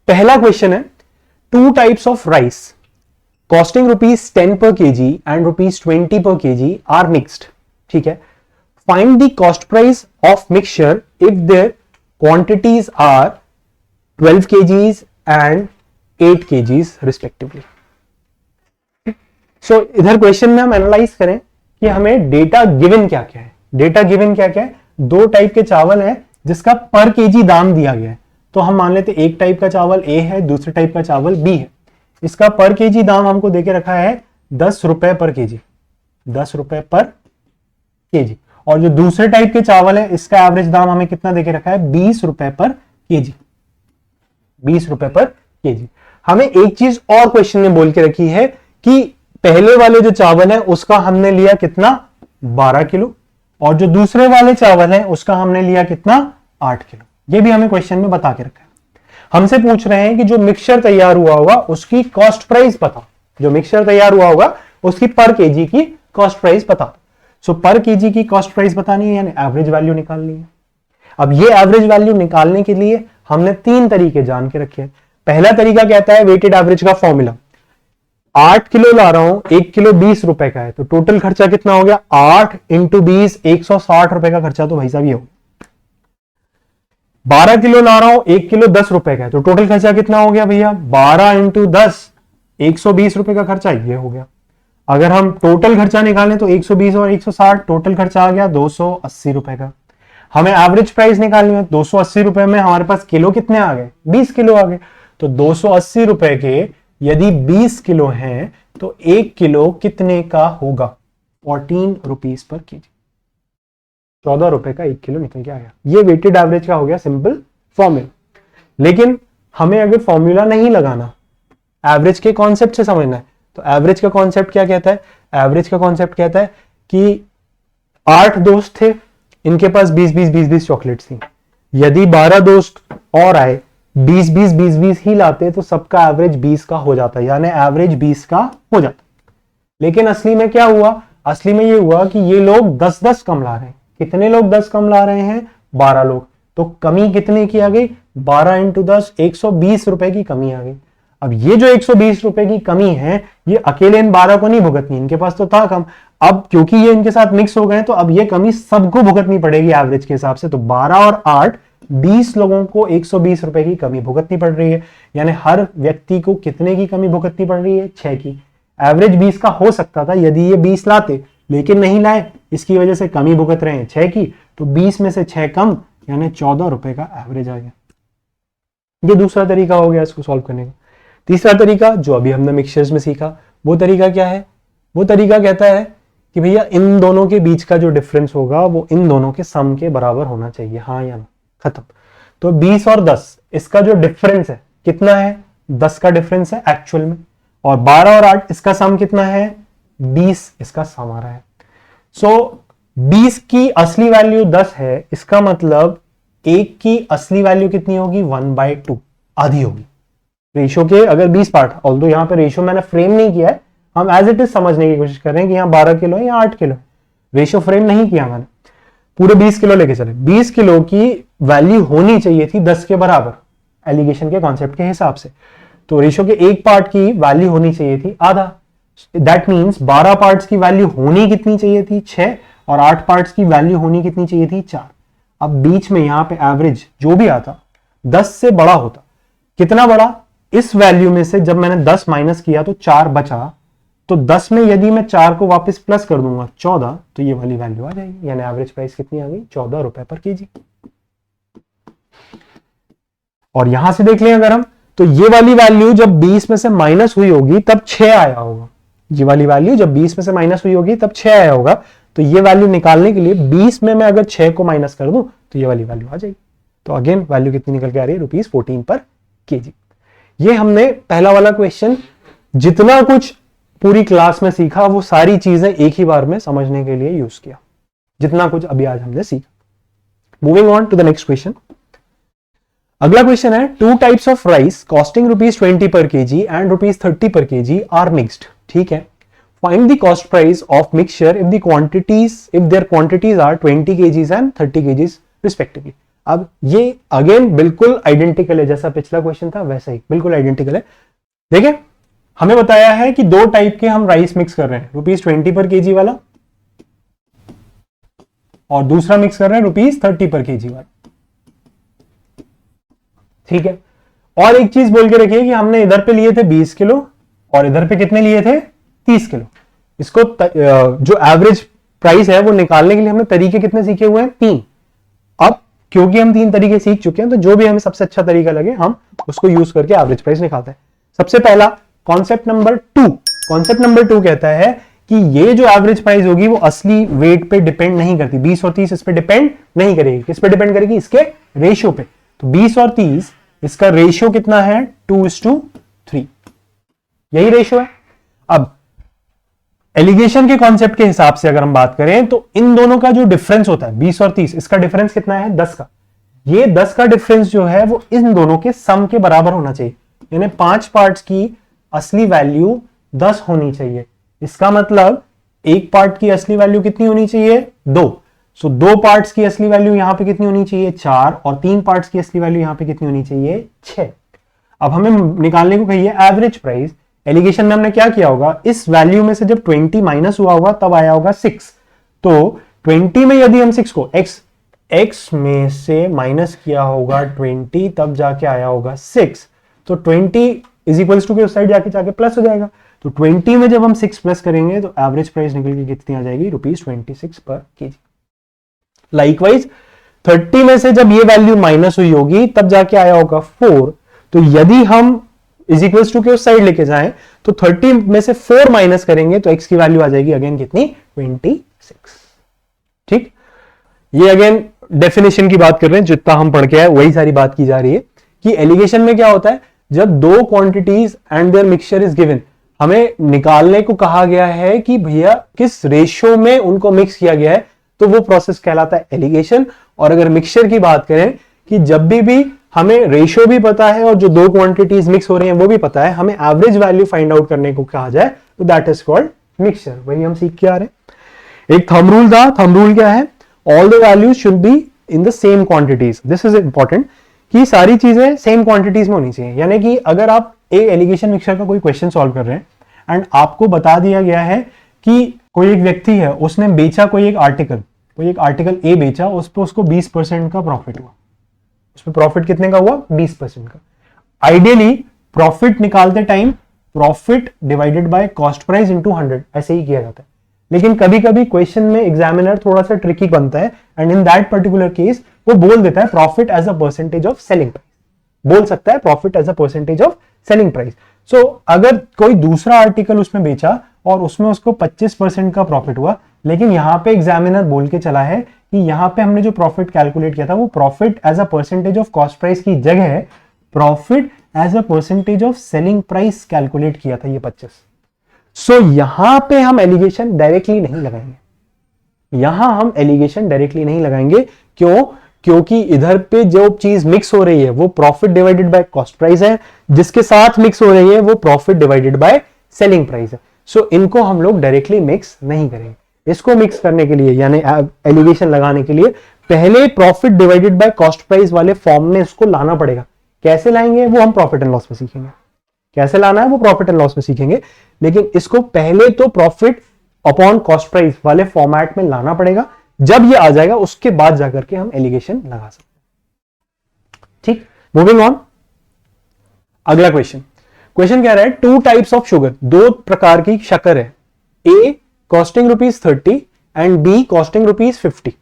पहला क्वेश्चन है, two types of rice costing ₹10 per kg and ₹20 per kg are mixed. ठीक है, find the cost price of mixture if their quantities are 12 kgs and 8 kgs respectively. So इधर question में हम analyse करें कि हमें डेटा गिवन क्या क्या है. डेटा गिवन क्या क्या है, दो टाइप के चावल है जिसका पर केजी दाम दिया गया है. तो हम मान लेते एक टाइप का चावल ए है, दूसरे टाइप का चावल बी है. इसका पर केजी दाम हमको देके रखा है 10 रुपए पर केजी, 10 रुपए पर केजी. और जो दूसरे टाइप के चावल है इसका एवरेज दाम हमें कितना देके रखा है, 20 रुपए पर केजी, 20 रुपए पर केजी. हमें एक चीज और क्वेश्चन में बोल के रखी है कि पहले वाले जो चावल है उसका हमने लिया कितना, 12 किलो, और जो दूसरे वाले चावल है उसका हमने लिया कितना, 8 किलो. ये भी हमें क्वेश्चन में बता के रखा है. हमसे पूछ रहे हैं कि जो मिक्सचर तैयार हुआ होगा उसकी कॉस्ट प्राइस बताओ. जो मिक्सचर तैयार हुआ होगा उसकी पर केजी की कॉस्ट प्राइस बताओ. सो पर केजी की कॉस्ट प्राइस बतानी है यानी एवरेज वैल्यू निकालनी है. अब ये एवरेज वैल्यू निकालने के लिए हमने 3 तरीके जान के रखे हैं. पहला तरीका कहता है वेटेड एवरेज का फॉर्मूला. 8 किलो ला रहा हूं, 1 किलो 20 रुपए का है, तो टोटल खर्चा कितना हो गया, 8 × 20 160 रुपए का खर्चा. तो भाई साहब ये हो. 12 किलो ला रहा हूं, 1 किलो 10 रुपए का है, तो टोटल खर्चा कितना हो गया भैया, 12 × 10 120 रुपए का खर्चा ये हो गया. अगर हम टोटल खर्चा निकालें तो 120 और 160, टोटल खर्चा आ गया 280 रुपए का. हमें एवरेज प्राइस निकालनी है, 280 रुपए में हमारे पास किलो कितने आ गए, 20 किलो आ गए. तो 280 रुपए के यदि 20 किलो हैं तो 1 किलो कितने का होगा, 14 रुपीज पर केजी. 14 रुपए का 1 किलो निकल के आया. ये वेटेड एवरेज का हो गया सिंपल फॉर्मूला. लेकिन हमें अगर फॉर्मूला नहीं लगाना, एवरेज के कॉन्सेप्ट से समझना है, तो एवरेज का कॉन्सेप्ट क्या कहता है, एवरेज का कॉन्सेप्ट कहता है कि 8 दोस्त थे, इनके पास 20-20 चॉकलेट्स थी. यदि 12 दोस्त और आए, 20-20 ही लाते तो सबका एवरेज 20 का हो जाता, यानी एवरेज 20 का हो जाता. लेकिन असली में क्या हुआ, असली में ये हुआ कि ये लोग 10-10 कम ला रहे हैं. कितने लोग 10 कम ला रहे हैं, 12 लोग. तो कमी कितने की आ गई, 12 × 10 120 रुपए की कमी आ गई. अब ये जो 120 रुपए की कमी है ये अकेले इन 12 को नहीं भुगतनी, इनके पास तो था कम. अब क्योंकि ये इनके साथ मिक्स हो गए तो अब ये कमी सबको भुगतनी पड़ेगी एवरेज के हिसाब से. तो 12 और 8 20 लोगों को 120 रुपए की कमी भुगतनी पड़ रही है. यानी हर व्यक्ति को कितने की कमी भुगतनी पड़ रही है, 6 की. एवरेज 20 का हो सकता था यदि ये 20 लाते, लेकिन नहीं लाए, इसकी वजह से कमी भुगत रहे हैं 6 की. तो 20 में से 6 कम यानी 14 रुपए का एवरेज आ गया. ये दूसरा तरीका हो गया इसको सॉल्व करने का. तीसरा तरीका जो अभी हमने मिक्सचर्स में सीखा, वो तरीका क्या है, वो तरीका कहता है कि भैया इन दोनों के बीच का जो डिफरेंस होगा वो इन दोनों के सम के बराबर होना चाहिए, हाँ या ना, खत्म. तो 20 और 10 इसका जो डिफरेंस है कितना है, 10 का डिफरेंस है एक्चुअल में, और 12 और 8 इसका सम कितना है, 20 इसका सम आ रहा है. सो 20 की असली वैल्यू 10 है, इसका मतलब 1 की असली वैल्यू कितनी होगी, 1/2 आधी होगी. रेशियो के अगर 20 पार्ट, ऑल्दो यहां पे रेशियो मैंने फ्रेम नहीं किया है, हम एज इट इज समझने की कोशिश कर रहे हैं कि यहाँ 12 किलो है या 8 किलो. रेशियो फ्रेम नहीं किया मैंने, पूरे 20 किलो लेके चले. 20 किलो की वैल्यू होनी चाहिए थी 10 के बराबर एलिगेशन के कॉन्सेप्ट के हिसाब से. तो रेशियो के एक पार्ट की वैल्यू होनी चाहिए थी आधा. दैट मीन्स 12 पार्ट्स की वैल्यू होनी कितनी चाहिए थी, 6, और 8 पार्ट्स की वैल्यू होनी कितनी चाहिए थी, 4. अब बीच में यहां पे एवरेज जो भी आता 10 से बड़ा होता. कितना बड़ा, इस वैल्यू में से जब मैंने 10 माइनस किया तो 4 बचा. तो 10 में यदि मैं 4 को वापस प्लस कर दूंगा 14, तो ये वाली वैल्यू आ जाएगी. यानी एवरेज प्राइस कितनी आ गई, 14 रुपए पर केजी. और यहां से देख लें अगर हम, तो ये वाली वैल्यू जब 20 में से माइनस हुई होगी तब 6 आया होगा. ये वाली वैल्यू जब 20 में से माइनस हुई होगी तब 6 आया होगा. तो ये वैल्यू निकालने के लिए 20 में मैं अगर 6 को माइनस कर दूं तो ये वाली वैल्यू आ जाएगी. तो अगेन वैल्यू कितनी निकल के आ रही है, ₹14 पर केजी. ये हमने पहला वाला क्वेश्चन, जितना कुछ पूरी क्लास में सीखा वो सारी चीजें एक ही बार में समझने के लिए यूज किया, जितना कुछ अभी आज हमने सीखा. Moving on to the next question. अगला क्वेश्चन है, two types of rice costing ₹20 per KG and ₹30 पर केजी आर मिक्स्ड. ठीक है, find the cost price of mixture if their quantities are 20 kgs and 30 kgs respectively. अब ये again बिल्कुल identical है, जैसा पिछला क्वेश्चन था वैसा ही बिल्कुल आइडेंटिकल है। देखिए हमें बताया है कि दो टाइप के हम राइस मिक्स कर रहे हैं, ₹20 पर केजी वाला और दूसरा मिक्स कर रहे हैं ₹30 पर केजी वाला। ठीक है, और एक चीज बोल के रखिए कि हमने इधर पे लिए थे 20 किलो और इधर पे कितने लिए थे 30 किलो। इसको जो एवरेज प्राइस है वो निकालने के लिए हमने तरीके कितने सीखे हुए हैं 3। अब क्योंकि हम 3 तरीके सीख चुके हैं तो जो भी हमें सबसे अच्छा तरीका लगे हम उसको यूज करके एवरेज प्राइस निकालते हैं। सबसे पहला कॉन्सेप्ट नंबर 2 कहता है कि ये जो एवरेज प्राइस होगी वो असली वेट पे डिपेंड नहीं करती, 20 और 30 इस पे डिपेंड नहीं करेगी। किस पे डिपेंड करेगी, इसके रेशियो पे। तो 20 और 30 इसका रेशियो कितना है 2:3, यही रेशियो है। अब एलिगेशन के कॉन्सेप्ट के हिसाब से अगर हम बात करें तो इन दोनों का जो डिफरेंस होता है 20 और 30, इसका डिफरेंस कितना है 10 का। ये 10 का डिफरेंस जो है वो इन दोनों के सम के बराबर होना चाहिए, यानी 5 पार्ट्स की असली वैल्यू 10 होनी चाहिए। इसका मतलब एक पार्ट की असली वैल्यू कितनी होनी चाहिए 2। सो 2 पार्ट्स की असली वैल्यू यहां पे कितनी होनी चाहिए 4 और 3 पार्ट्स की असली वैल्यू यहां पे कितनी होनी चाहिए 6। अब हमें निकालने को कहिए एवरेज प्राइस। एलिगेशन में हमने क्या किया होगा, इस वैल्यू में से जब 20 माइनस हुआ होगा तब आया होगा 6। तो 20 में यदि हम 6 को x में से माइनस किया होगा 20 तब जाके आया होगा 6। तो 20 इज इक्वल्स टू के उस साइड जाके प्लस हो जाएगा। तो 20 में जब हम 6 प्लस करेंगे तो एवरेज प्राइस निकल के कितनी आ जाएगी ₹26 पर केजी। लाइकवाइज 30 में से जब ये वैल्यू माइनस हुई होगी तब जाके आया होगा 4। तो यदि हम इज इक्वल्स टू के उस साइड लेके जाएं तो 30 में से 4 माइनस करेंगे तो x की वैल्यू आ जाएगी अगेन कितनी 26। ठीक, ये अगेन डेफिनेशन की बात कर रहे हैं, जितना हम पढ़ के आए वही सारी बात की जा रही है कि एलिगेशन में क्या होता है, जब दो quantities and their mixture is given, हमें निकालने को कहा गया है कि भैया किस रेशियो में उनको मिक्स किया गया है, तो वो प्रोसेस कहलाता है एलिगेशन। और अगर मिक्सचर की बात करें कि जब भी हमें रेशियो भी पता है और जो दो क्वांटिटीज मिक्स हो रही हैं वो भी पता है, हमें एवरेज वैल्यू फाइंड आउट करने को कहा जाए तो दैट इज कॉल्ड मिक्सचर। वही हम सीख के आ रहे हैं। एक थंब रूल था, थंब रूल क्या है, all the values should be in the same quantities. This is important कि सारी चीजें सेम क्वांटिटीज में होनी चाहिए। यानी कि अगर आप एक एलिगेशन मिक्सचर का कोई क्वेश्चन सॉल्व कर रहे हैं एंड आपको बता दिया गया है कि कोई एक व्यक्ति है, उसने बेचा कोई एक आर्टिकल ए बेचा, उस पर उसको 20% का प्रॉफिट हुआ। उसमें प्रॉफिट कितने का हुआ 20% का। आइडियली प्रॉफिट निकालते time profit divided by cost price into 100 ऐसे ही किया जाता है। लेकिन कभी कभी क्वेश्चन में एग्जामिनर थोड़ा सा ट्रिकी बनता है and in that particular case वो बोल देता है profit as a percentage of selling price, बोल सकता है profit as a percentage of selling price. So अगर कोई दूसरा आर्टिकल उसमें बेचा और उसमें उसको 25% का प्रॉफिट हुआ, लेकिन यहां पे एग्जामिनर बोल के चला है कि यहां पे हमने जो प्रॉफिट कैलकुलेट किया था वो profit as a percentage of cost price की जगह profit as a percentage of selling price calculate किया था ये 25। सो यहां पे हम एलिगेशन डायरेक्टली नहीं लगाएंगे, क्यों, क्योंकि इधर पे जो चीज मिक्स हो रही है वो profit divided by cost price है, जिसके साथ मिक्स हो रही है वो profit divided by selling price है। सो इनको हम लोग डायरेक्टली मिक्स नहीं करेंगे। इसको मिक्स करने के लिए यानी एलिगेशन लगाने के लिए पहले profit divided by cost price वाले फॉर्म में इसको लाना पड़ेगा। कैसे लाएंगे वो हम प्रॉफिट एंड लॉस में सीखेंगे, कैसे लाना है वो प्रॉफिट एंड लॉस में सीखेंगे, लेकिन इसको पहले तो प्रॉफिट अपॉन कॉस्ट प्राइस वाले फॉर्मेट में लाना पड़ेगा। जब ये आ जाएगा उसके बाद जाकर के हम एलिगेशन लगा सकते हैं। ठीक, मूविंग ऑन, अगला क्वेश्चन कह रहा है 2 टाइप्स ऑफ शुगर, 2 प्रकार की शक्कर है, ए costing ₹30 and B costing ₹50.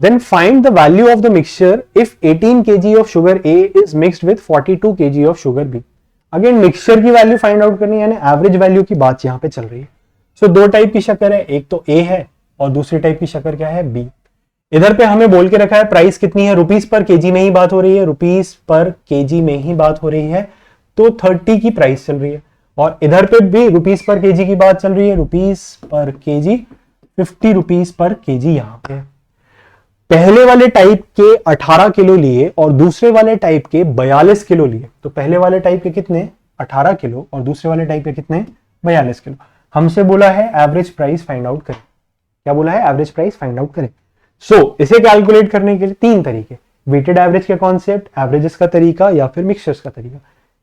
Then find the value of the mixture if 18 kg of sugar A is mixed with 42 kg of sugar B. Again mixture की value find out करनी है, यानी average value की बात यहां पे चल रही है। सो 2 टाइप की शक्कर है, एक तो A है और दूसरी टाइप की शक्कर क्या है B। इधर पे हमें बोल के रखा है प्राइस कितनी है, रुपीस पर केजी में ही बात हो रही है, रुपीस पर केजी में ही बात हो रही है, तो 30 की प्राइस चल रही है। और इधर पे भी रुपीस पर केजी की बात चल रही है, रुपीस पर केजी 50 रुपीस पर केजी यहां पे। पहले वाले टाइप के 18 किलो लिए और दूसरे वाले टाइप के 42 किलो लिए, तो पहले वाले टाइप के कितने 18 किलो और दूसरे वाले टाइप के कितने 42 किलो। हमसे बोला है एवरेज प्राइस फाइंड आउट करें। क्या बोला है, एवरेज प्राइस फाइंड आउट करें। सो इसे कैलकुलेट करने के लिए 3 तरीके, वेटेड एवरेज का कॉन्सेप्ट, एवरेजेस का तरीका या फिर मिक्सचर्स का तरीका।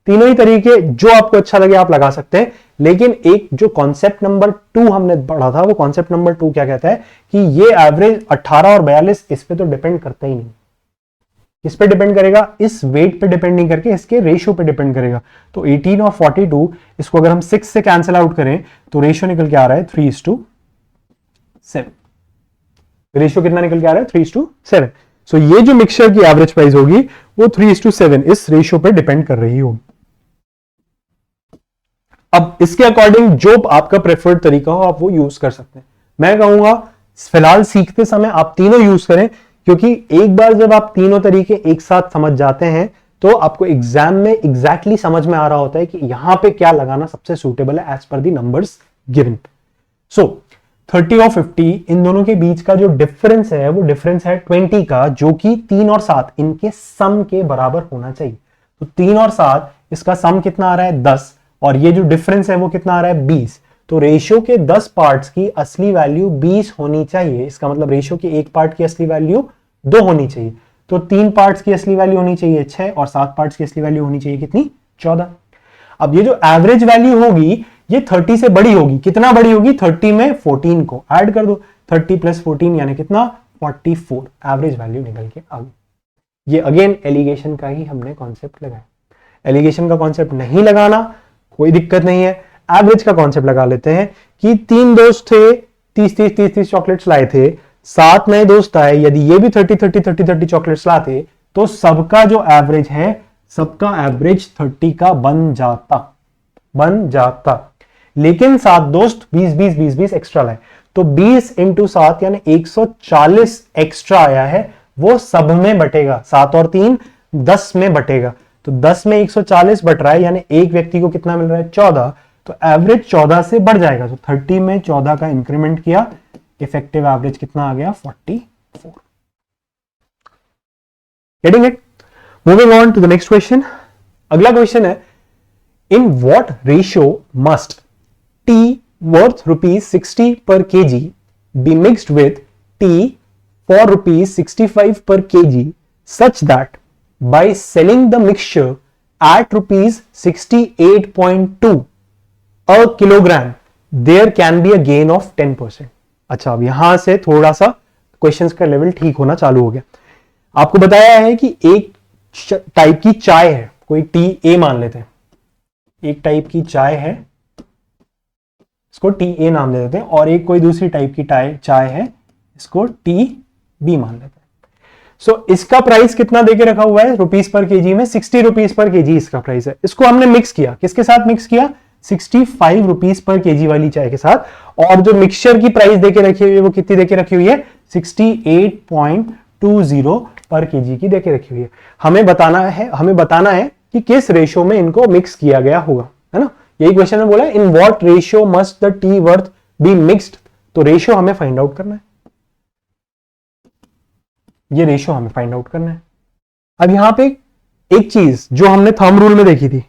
तीनों ही तरीके जो आपको अच्छा लगे आप लगा सकते हैं, लेकिन एक जो कॉन्सेप्ट नंबर 2 हमने पढ़ा था, वो कॉन्सेप्ट नंबर 2 क्या कहता है कि ये एवरेज 18 और 42 इस पे तो डिपेंड करता ही नहीं। इस पे डिपेंड करेगा, इस वेट पे डिपेंड नहीं करके इसके रेशियो पे डिपेंड करेगा। तो 18 और 42 इसको अगर हम 6 से कैंसिल आउट करें तो रेशियो निकल के आ रहा है 3:7। रेशियो कितना निकल के आ रहा है 3:7। सो ये जो मिक्सचर की एवरेज प्राइस होगी वो 3:7 इस रेशियो पे डिपेंड कर रही होगी। अब इसके अकॉर्डिंग जो आपका प्रेफर्ड तरीका हो आप वो यूज कर सकते हैं। मैं कहूंगा फिलहाल सीखते समय आप तीनों यूज करें, क्योंकि एक बार जब आप तीनों तरीके एक साथ समझ जाते हैं तो आपको एग्जाम में एग्जैक्टली समझ में आ रहा होता है कि यहां पे क्या लगाना सबसे सूटेबल है as per the numbers given. सो 30 और 50 इन दोनों के बीच का जो डिफरेंस है वो डिफरेंस है 20 का, जो कि 3 और 7 इनके सम के बराबर होना चाहिए। तो 3 और 7 इसका सम कितना आ रहा है 10, और ये जो डिफरेंस है वो कितना आ रहा है 20। तो रेशियो के 10 पार्ट्स की असली वैल्यू 20 होनी चाहिए। इसका मतलब रेशियो के एक पार्ट की असली वैल्यू 2 होनी चाहिए। तो 3 पार्ट्स की असली वैल्यू होनी चाहिए 6, और 7 पार्ट्स की असली वैल्यू होनी चाहिए कितनी 14। अब ये जो एवरेज वैल्यू होगी ये 30 से बड़ी होगी। कितना बड़ी होगी? 30 में 14 को ऐड कर दो, 30 प्लस 14 यानी कितना 44 एवरेज वैल्यू निकल के आ गई। ये अगेन एलिगेशन का ही हमने कॉन्सेप्ट लगाया। एलिगेशन का कॉन्सेप्ट नहीं लगाना कोई दिक्कत नहीं है, एवरेज का कॉन्सेप्ट लगा लेते हैं कि 3 दोस्त थे, 30 चॉकलेट्स लाए थे, 7 नए दोस्त आए, यदि ये भी 30 चॉकलेट्स लाते तो सबका जो एवरेज है, सबका एवरेज 30 का बन जाता। लेकिन 7 दोस्त 20 एक्स्ट्रा लाए, तो 20 इंटू 7 यानी 140 एक्स्ट्रा आया है, वो सब में बटेगा। 7 और 3 10 में बटेगा, तो 10 में 140 बट रहा है, यानी एक व्यक्ति को कितना मिल रहा है 14। तो एवरेज 14 से बढ़ जाएगा। तो 30 में 14 का इंक्रीमेंट किया, इफेक्टिव एवरेज कितना आ गया 44। Getting it? Moving on to the next question. अगला क्वेश्चन है, in what ratio must tea worth ₹60 per kg be mixed with tea for ₹65 per kg such that by selling the mixture at ₹68.2 a kilogram there can be a gain of 10%। अच्छा, अब यहां से थोड़ा सा questions का level ठीक होना चालू हो गया। आपको बताया है कि एक टाइप की चाय है, कोई टी ए मान लेते हैं, एक टाइप की चाय है, इसको टी ए नाम दे देते हैं, और एक कोई दूसरी टाइप की चाय है, इसको टी बी मान लेते हैं। सो इसका प्राइस कितना देके रखा हुआ है रुपीस पर केजी में, 60 रुपीस पर केजी इसका प्राइस है। इसको हमने मिक्स किया, किसके साथ मिक्स किया? 65 रुपीस पर केजी वाली चाय के साथ। और जो मिक्सचर की प्राइस देके रखी हुई है वो कितनी देके रखी हुई है? 68.20 पर केजी की देके रखी हुई है। हमें बताना है कि किस रेशियो में इनको मिक्स किया गया होगा, है ना? यही क्वेश्चन में बोला है, in what ratio must the T worth be mixed. तो रेशियो हमें फाइंड आउट करना है, ये रेशियो हमें फाइंड आउट करना है। अब यहां पे एक चीज जो हमने थंब रूल में देखी थी,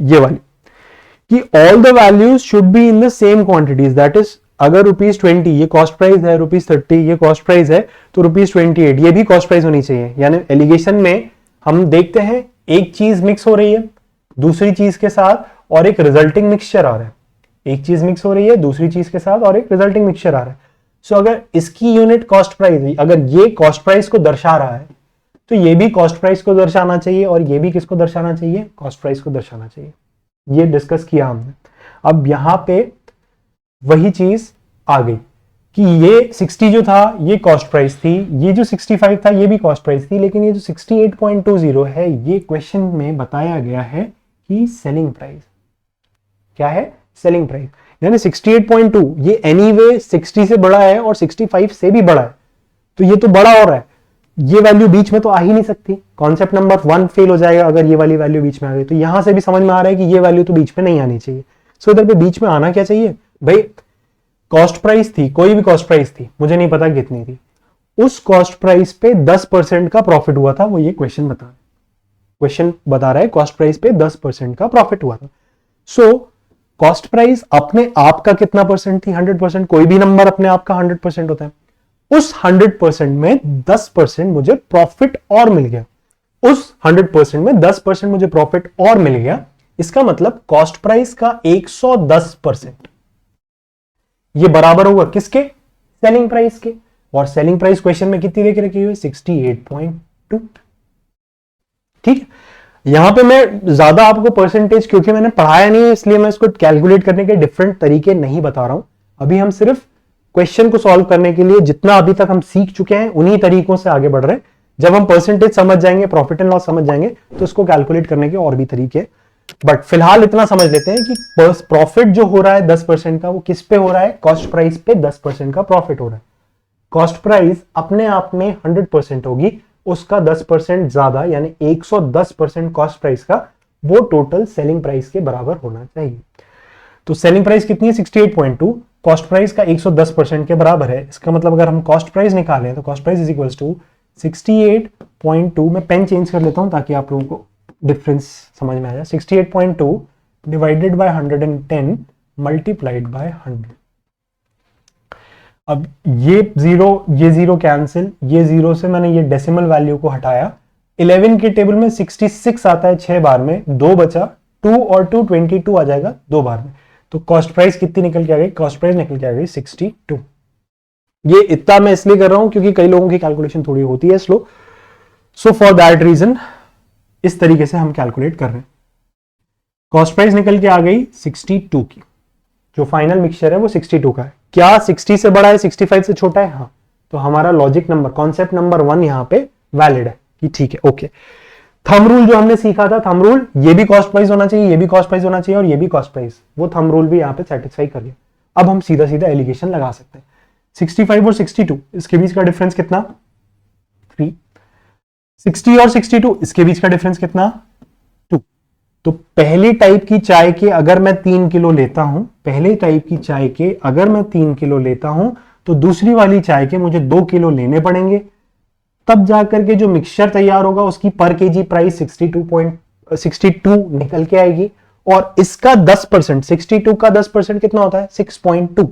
ये वाली, कि all the values should be in the same quantities. That is, अगर ₹20 ये कॉस्ट प्राइस है, ₹30 ये कॉस्ट प्राइस है, तो ₹28 ये भी कॉस्ट प्राइस होनी चाहिए। यानी एलिगेशन में हम देखते हैं एक चीज मिक्स हो रही है दूसरी चीज के साथ और एक रिजल्टिंग मिक्सचर आ रहा है। एक चीज मिक्स हो रही है दूसरी चीज के साथ और एक रिजल्टिंग मिक्सचर आ रहा है। सो अगर इसकी यूनिट कॉस्ट प्राइस, अगर ये कॉस्ट प्राइस को दर्शा रहा है तो ये भी कॉस्ट प्राइस को दर्शाना चाहिए, और ये भी किसको दर्शाना चाहिए? कॉस्ट प्राइस को दर्शाना चाहिए। ये डिस्कस किया हमने। अब यहां पे वही चीज आ गई कि ये 60 जो था ये कॉस्ट प्राइस थी, ये जो 65 था ये भी कॉस्ट प्राइस थी, लेकिन ये जो 68.20 है ये क्वेश्चन में बताया गया है कि सेलिंग प्राइस। क्या है? Selling price. यानी 68.2 ये एनीवे 60 से बड़ा है और 65 से भी बड़ा है, तो ये तो बड़ा हो रहा है, ये वैल्यू बीच में तो आ ही नहीं सकती। कॉन्सेप्ट नंबर 1 फेल हो जाएगा अगर ये वाली वैल्यू बीच में आ गई। तो यहां से भी समझ में आ रहा है कि ये वैल्यू तो बीच में नहीं आनी चाहिए। सो इधर पे बीच में आना क्या चाहिए भाई? कॉस्ट प्राइस थी, कोई भी कॉस्ट प्राइस थी, मुझे नहीं पता कितनी थी, उस कॉस्ट प्राइस पे 10% का प्रॉफिट हुआ था, वो ये क्वेश्चन बता रहा है कॉस्ट प्राइस पे 10% का प्रॉफिट हुआ था। सो कॉस्ट प्राइस अपने आप का कितना परसेंट थी? 100%। कोई भी नंबर अपने आप का 100% होता है। उस 100% में 10% मुझे प्रॉफिट और मिल गया, उस 100% में 10% मुझे प्रॉफिट और मिल गया। इसका मतलब कॉस्ट प्राइस का 110% ये बराबर होगा किसके? सेलिंग प्राइस के। और सेलिंग प्राइस क्वेश्चन में कितनी देके रखी हुई है? 68.2। ठीक है, यहां पे मैं ज्यादा आपको परसेंटेज क्योंकि मैंने पढ़ाया नहीं है इसलिए मैं इसको कैलकुलेट करने के डिफरेंट तरीके नहीं बता रहा हूं। अभी हम सिर्फ क्वेश्चन को सॉल्व करने के लिए जितना अभी तक हम सीख चुके हैं उन्हीं तरीकों से आगे बढ़ रहे हैं। जब हम परसेंटेज समझ जाएंगे, प्रॉफिट एंड लॉस समझ जाएंगे, तो इसको कैलकुलेट करने के और भी तरीके। बट फिलहाल इतना समझ लेते हैं कि प्रॉफिट जो हो रहा है 10% का, वो किस पे हो रहा है? कॉस्ट प्राइस पे 10% का प्रॉफिट हो रहा है। कॉस्ट प्राइस अपने आप में 100% होगी, उसका 10% ज्यादा यानी 110% कॉस्ट प्राइस का, वो टोटल सेलिंग प्राइस के बराबर होना चाहिए। तो सेलिंग प्राइस कितनी है? 68.2, कॉस्ट प्राइस का 110% के बराबर है। इसका मतलब अगर हम कॉस्ट प्राइस निकालें तो cost price is equal to 68.2, मैं पेन चेंज कर लेता हूं ताकि आप लोगों को डिफरेंस समझ में आ जाए। 68.2 डिवाइडेड बाय 110 मल्टीप्लाइड बाय 100। अब ये जीरो कैंसिल, ये जीरो से मैंने ये डेसिमल वैल्यू को हटाया। 11 के टेबल में 66 आता है 6 बार में, 2 बचा, 2 और 2 22 आ जाएगा 2 बार में। तो कॉस्ट प्राइस कितनी निकल के आ गई? कॉस्ट प्राइस निकल के आ गई 62। ये इतना मैं इसलिए कर रहा हूं क्योंकि कई लोगों की कैलकुलेशन थोड़ी होती है slow, so for that reason इस तरीके से हम कैलकुलेट कर रहे हैं। कॉस्ट प्राइस निकल के आ गई 62 की, जो फाइनल मिक्सचर है वो 62 का है। क्या 60 से बड़ा है, 65 से छोटा है? हाँ, तो हमारा लॉजिक नंबर, कॉन्सेप्ट नंबर 1 यहां पे वैलिड है कि ठीक है, ओके। थंब रूल जो हमने सीखा था, थंब रूल, ये भी कॉस्ट प्राइस होना चाहिए, ये भी कॉस्ट प्राइस होना चाहिए और ये भी कॉस्ट प्राइस, वो थंब रूल भी यहां पे सेटिस्फाई कर लिया। अब हम सीधा सीधा एलिगेशन लगा सकते हैं। 65 और 62 इसके बीच का डिफरेंस कितना? 3। 60 और 62 इसके बीच का डिफरेंस कितना? 2। तो पहली टाइप की चाय के अगर मैं 3 किलो लेता हूं, पहले टाइप की चाय के अगर मैं 3 किलो लेता हूं, तो दूसरी वाली चाय के मुझे 2 किलो लेने पड़ेंगे, तब जाकर के जो मिक्सचर तैयार होगा उसकी पर केजी प्राइस 62 निकल के आएगी। और इसका 10%, 62 का 10% कितना होता है? 6.2।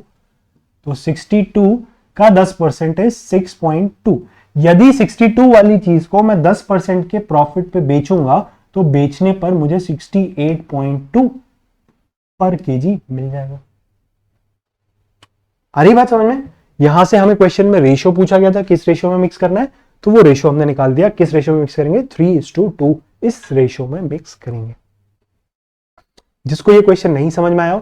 तो 62 का 10% है 6.2। यदि 62 वाली चीज को मैं 10% के प्रॉफिट पे बेचूंगा तो बेचने पर मुझे 68.2 पर केजी मिल जाएगा। आ रही बात समझ में? यहां से हमें क्वेश्चन में रेशियो पूछा गया था, किस रेशियो में मिक्स करना है, तो वो रेशियो हमने निकाल दिया। किस रेशियो में मिक्स करेंगे? 3:2 इस रेशियो में मिक्स करेंगे। जिसको ये क्वेश्चन नहीं समझ में आया,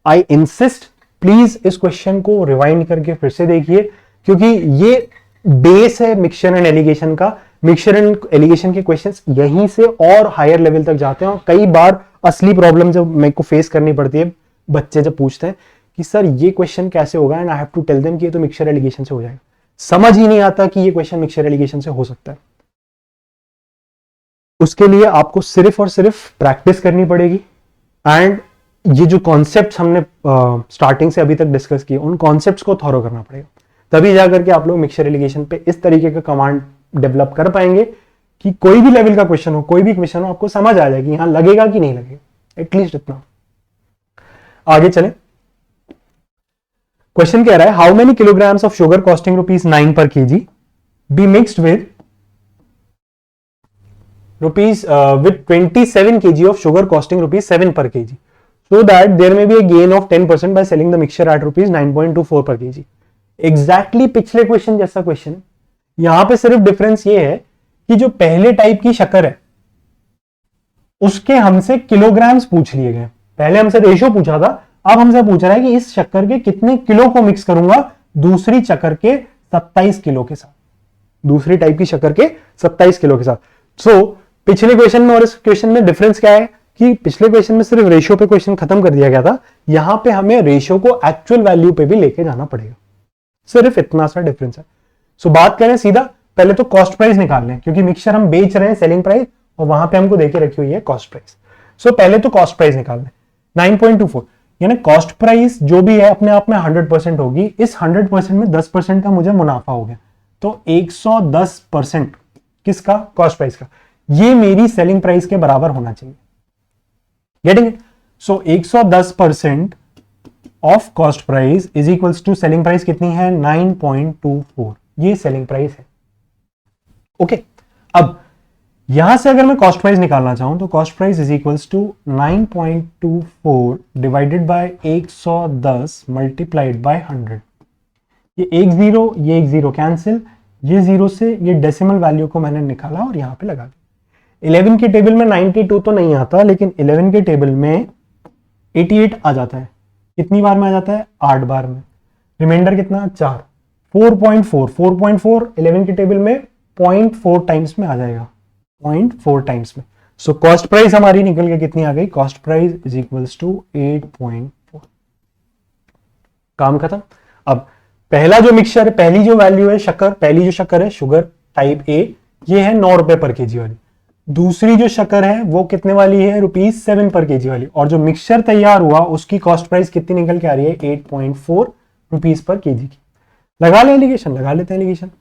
आई इंसिस्ट प्लीज इस क्वेश्चन को रिवाइंड करके फिर से देखिए, क्योंकि ये बेस है मिक्सचर एंड एलिगेशन का। मिक्सचर एंड एलिगेशन के क्वेश्चंस यहीं से और हायर लेवल तक जाते हैं। और कई बार असली प्रॉब्लम जब मेरे को फेस करनी पड़ती है, बच्चे जब पूछते हैं कि सर ये क्वेश्चन कैसे होगा, and I have to tell them कि ये तो मिक्सचर एलिगेशन से हो जाएगा। समझ ही नहीं आता कि ये क्वेश्चन मिक्सचर एलिगेशन से हो सकता है। उसके लिए आपको सिर्फ और सिर्फ प्रैक्टिस करनी पड़ेगी। एंड ये जो कॉन्सेप्ट्स हमने स्टार्टिंग से अभी तक डिस्कस किए, उन कॉन्सेप्ट्स को थॉरो करना पड़ेगा, तभी जाकर के आप लोग मिक्सचर एलिगेशन पे इस तरीके का कमांड डेवलप कर पाएंगे कि कोई भी लेवल का क्वेश्चन हो, कोई भी क्वेश्चन हो, आपको समझ आ जाएगी यहां लगेगा कि नहीं लगेगा, एटलीस्ट इतना। आगे चले, क्वेश्चन कह रहा है how many kilograms of sugar costing ₹9 पर KG be mixed with 27 kg of sugar costing ₹7 per kg, so that there may be a gain of 10% by selling the mixture at ₹9.24 per kg। Exactly पिछले question जैसा question है। यहां पे सिर्फ difference ये है कि जो पहले टाइप की शक्कर है उसके हमसे किलोग्राम्स पूछ लिए गए। पहले हमसे रेशियो पूछा था, अब हमसे पूछ रहा है कि इस शक्कर के कितने किलो को मिक्स करूंगा दूसरी शक्कर के 27 किलो के साथ, दूसरी टाइप की शक्कर के 27 किलो के साथ। सो पिछले क्वेश्चन में और इस क्वेश्चन में डिफरेंस क्या है कि पिछले क्वेश्चन में सिर्फ रेशियो पे क्वेश्चन खत्म कर दिया गया था, यहां पे हमें रेशियो को एक्चुअल वैल्यू पे भी लेके जाना पड़ेगा। सिर्फ इतना सा डिफरेंस है। सो बात करें सीधा, पहले तो कॉस्ट प्राइस निकाल लें, क्योंकि मिक्सचर हम बेच रहे हैं सेलिंग प्राइस और वहां पे हमको देके रखी हुई है कॉस्ट प्राइस। सो पहले तो कॉस्ट प्राइस निकाल लें 9.24, यानी कॉस्ट प्राइस जो भी है अपने आप में 100% होगी। इस 100% में 10% का मुझे मुनाफा हो गया, तो 110% किसका? कॉस्ट प्राइस का। ये मेरी सेलिंग प्राइस के बराबर होना चाहिए। Getting it? So 110% of cost price is equals to selling price कितनी है 9.24, ये सेलिंग प्राइस है। ओके अब यहां से अगर मैं कॉस्ट प्राइस निकालना चाहूं तो cost price is equals to 9.24 divided by 110 multiplied by 100। ये एक जीरो कैंसिल, ये जीरो से ये डेसिमल वैल्यू को मैंने निकाला और यहां पे लगा दिया। 11 के टेबल में 92 तो नहीं आता, लेकिन 11 के टेबल में 88 आ जाता है। कितनी बार में आ जाता है 8 बार में। रिमाइंडर कितना 4, 4.4 11 के टेबल में 0.4 टाइम्स में आ जाएगा, 0.4 टाइम्स में। सो कॉस्ट प्राइस हमारी निकल के कितनी आ गई, cost price is equals to 8.4। काम खत्म। अब पहला जो मिक्सचर है, पहली जो वैल्यू है शक्कर, पहली जो शक्कर है शुगर टाइप ए, ये है 9 रुपए पर केजी वाली। दूसरी जो शक्कर है वो कितने वाली है, ₹7 पर केजी वाली। और जो मिक्सचर तैयार हुआ उसकी कॉस्ट प्राइस कितनी निकल के आ रही है, 8.4 रुपीज पर केजी की। लगा ले एलिगेशन, लगा लेते हैं एलिगेशन।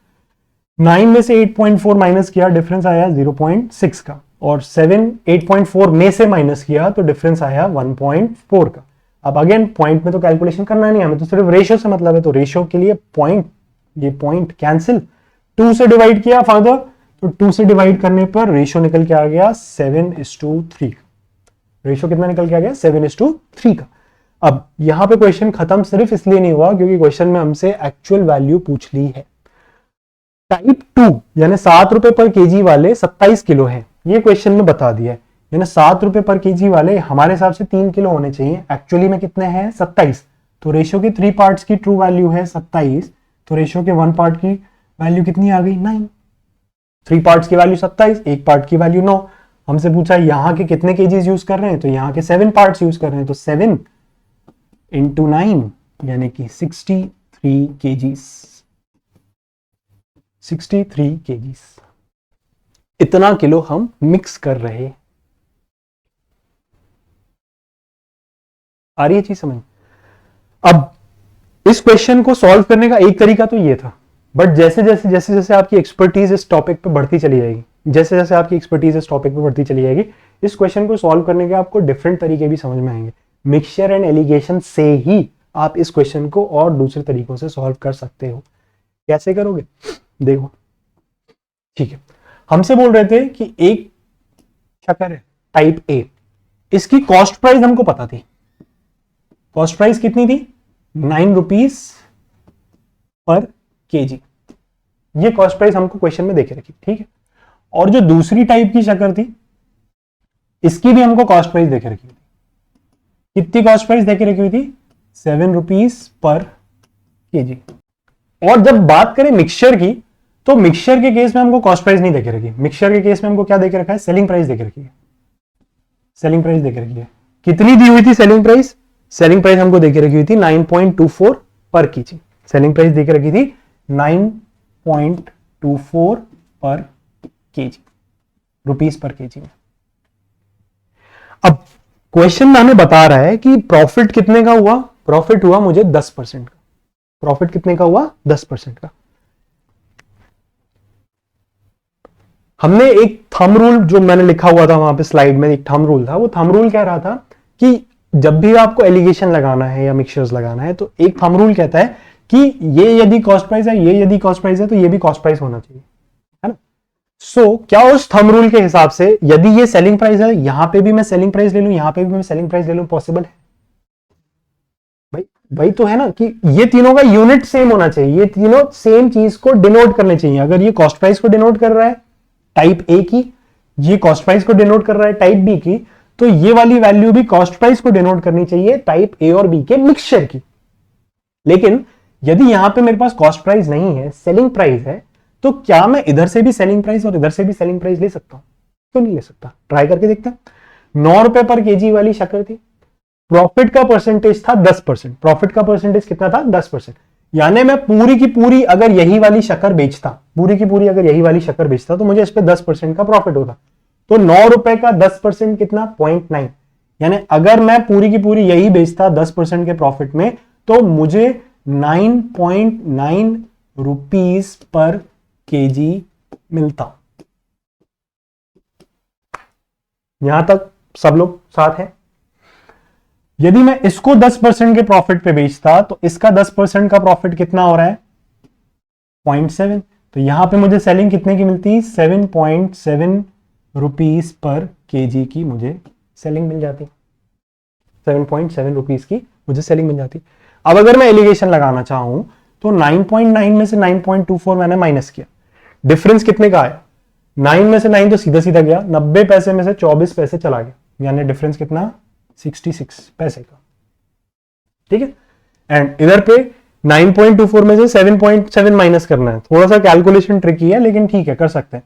9 में से 8.4 माइनस किया, डिफरेंस आया 0.6 का, और 7 8.4 में से माइनस किया तो डिफरेंस आया 1.4 का। अब अगेन पॉइंट में तो कैलकुलेशन करना नहीं, हमें तो सिर्फ रेशियो से मतलब है, तो रेशियो के लिए पॉइंट, ये पॉइंट कैंसिल, 2 से डिवाइड किया फर्दर, तो 2 से डिवाइड करने पर रेशियो निकल के आ गया 7:3। रेशियो कितना निकल के आ गया 7:3 का। अब यहां पे क्वेश्चन खत्म सिर्फ इसलिए नहीं हुआ क्योंकि क्वेश्चन में हमसे एक्चुअल वैल्यू पूछ ली है। टाइप 2 यानी 7 रुपए पर केजी वाले 27 किलो है, ये क्वेश्चन में बता दिया है। यानी 7 रुपए पर केजी वाले हमारे हिसाब से 3 किलो होने चाहिए, एक्चुअली में कितने हैं 27। तो रेशियो के 3 पार्ट्स की ट्रू वैल्यू है 27, तो रेशियो के 1 पार्ट की वैल्यू कितनी आ गई 9। 3 पार्ट्स की वैल्यू 27, 1 पार्ट की वैल्यू 9। हमसे पूछा यहाँ के कितने केजीज यूज कर रहे हैं, तो यहाँ के 7 पार्ट्स यूज कर रहे हैं, तो 7 इंटू 9 यानी कि 63 केजीज। 63 केजीज इतना किलो हम मिक्स कर रहे हैं। आ रही है चीज समझ। अब इस क्वेश्चन को सॉल्व करने का एक तरीका तो ये था, बट जैसे जैसे जैसे जैसे आपकी एक्सपर्टीज इस टॉपिक पे बढ़ती चली जाएगी, जैसे जैसे आपकी एक्सपर्टीज इस टॉपिक पे बढ़ती चली जाएगी, इस क्वेश्चन को सॉल्व करने के आपको डिफरेंट तरीके भी समझ में आएंगे। मिक्सचर एंड एलिगेशन से ही आप इस क्वेश्चन को और दूसरे तरीकों से सॉल्व कर सकते हो। कैसे करोगे देखो, ठीक है। हमसे बोल रहे थे कि एक शक्कर है टाइप ए, इसकी कॉस्ट प्राइस हमको पता थी। कॉस्ट प्राइस कितनी थी 9 रुपीज पर केजी, ये कॉस्ट प्राइस हमको क्वेश्चन में देके रखी, ठीक है। और जो दूसरी टाइप की शक्कर थी इसकी भी हमको कॉस्ट प्राइस देके रखी थी। कितनी कॉस्ट प्राइस देके रखी हुई थी 7 रुपीज पर केजी। और जब बात करें मिक्सचर की, तो मिक्सचर के केस में हमको कॉस्ट प्राइस नहीं देके रखी। मिक्सचर के केस में हमको क्या देके रखा है, सेलिंग प्राइस देके रखी है। सेलिंग प्राइस देके रखी है, कितनी दी हुई थी सेलिंग प्राइस, सेलिंग प्राइस हमको देके रखी हुई थी 9.24 पर केजी। सेलिंग प्राइस देके रखी थी 9.24 पर केजी, रुपीस पर केजी में। अब क्वेश्चन में हमें बता रहा है कि प्रॉफिट कितने का हुआ, प्रॉफिट हुआ मुझे 10% का। प्रॉफिट कितने का हुआ 10% का। हमने एक थंब रूल जो मैंने लिखा हुआ था वहां पे स्लाइड में, एक थंब रूल था, वो थंब रूल कह रहा था कि जब भी आपको एलिगेशन लगाना है या मिक्सचर्स लगाना है तो एक थंब रूल कहता है कि ये यदि कॉस्ट प्राइस है, ये यदि कॉस्ट प्राइस है, तो ये भी कॉस्ट प्राइस होना चाहिए, है ना। सो क्या उस थंब रूल के हिसाब से यदि ये सेलिंग प्राइस है, यहां पे भी मैं सेलिंग प्राइस ले लूं, यहां पे भी मैं सेलिंग प्राइस ले लूं, पॉसिबल है भाई तो है ना कि ये तीनों का यूनिट सेम होना चाहिए, ये तीनों सेम चीज को डिनोट करने चाहिए। अगर ये कॉस्ट प्राइस को डिनोट कर रहा है टाइप ए की, ये कॉस्ट प्राइस को डिनोट कर रहा है टाइप बी की, तो ये वाली वैल्यू भी कॉस्ट प्राइस को डिनोट करनी चाहिए टाइप ए और बी के मिक्सचर की। लेकिन यदि यहां पे मेरे पास कॉस्ट प्राइस नहीं है, सेलिंग प्राइस है, तो क्या मैं इधर से भी सेलिंग प्राइस और इधर से भी सेलिंग प्राइस ले सकता हूं? क्यों नहीं ले सकता, ट्राई करके देखते हैं। 9 रुपए पर केजी वाली शक्कर थी, प्रॉफिट का परसेंटेज था 10%। प्रॉफिट का परसेंटेज कितना था 10%। यानी मैं पूरी की पूरी अगर यही वाली शक्कर बेचता, पूरी की पूरी अगर यही वाली शक्कर बेचता तो मुझे इस पे 10% का प्रॉफिट होता। तो 9 रुपए का 10% कितना 0.9, यानी अगर मैं पूरी की पूरी यही बेचता 10% के प्रॉफिट में तो मुझे 9.9 रुपीस पर केजी मिलता। यहां तक सब लोग साथ हैं। यदि मैं इसको 10% के प्रॉफिट पे बेचता तो इसका 10% का प्रॉफिट कितना हो रहा है 0.7। तो यहां पे मुझे सेलिंग कितने की मिलती, 7.7 रुपीज पर केजी की मुझे सेलिंग मिल जाती, 7.7 रुपीज की मुझे सेलिंग मिल जाती। अब अगर मैं एलिगेशन लगाना चाहूं तो 9.9 में से 9.24 मैंने माइनस किया, डिफरेंस कितने का आया, 9 में से 9 तो सीधा सीधा गया, 90 पैसे में से 24 पैसे चला गया, यानी डिफरेंस कितना 66 पैसे का। ठीक है, एंड इधर पे 9.24 में से 7.7 माइनस करना है, थोड़ा सा कैलकुलेशन ट्रिकी है लेकिन ठीक है कर सकते हैं।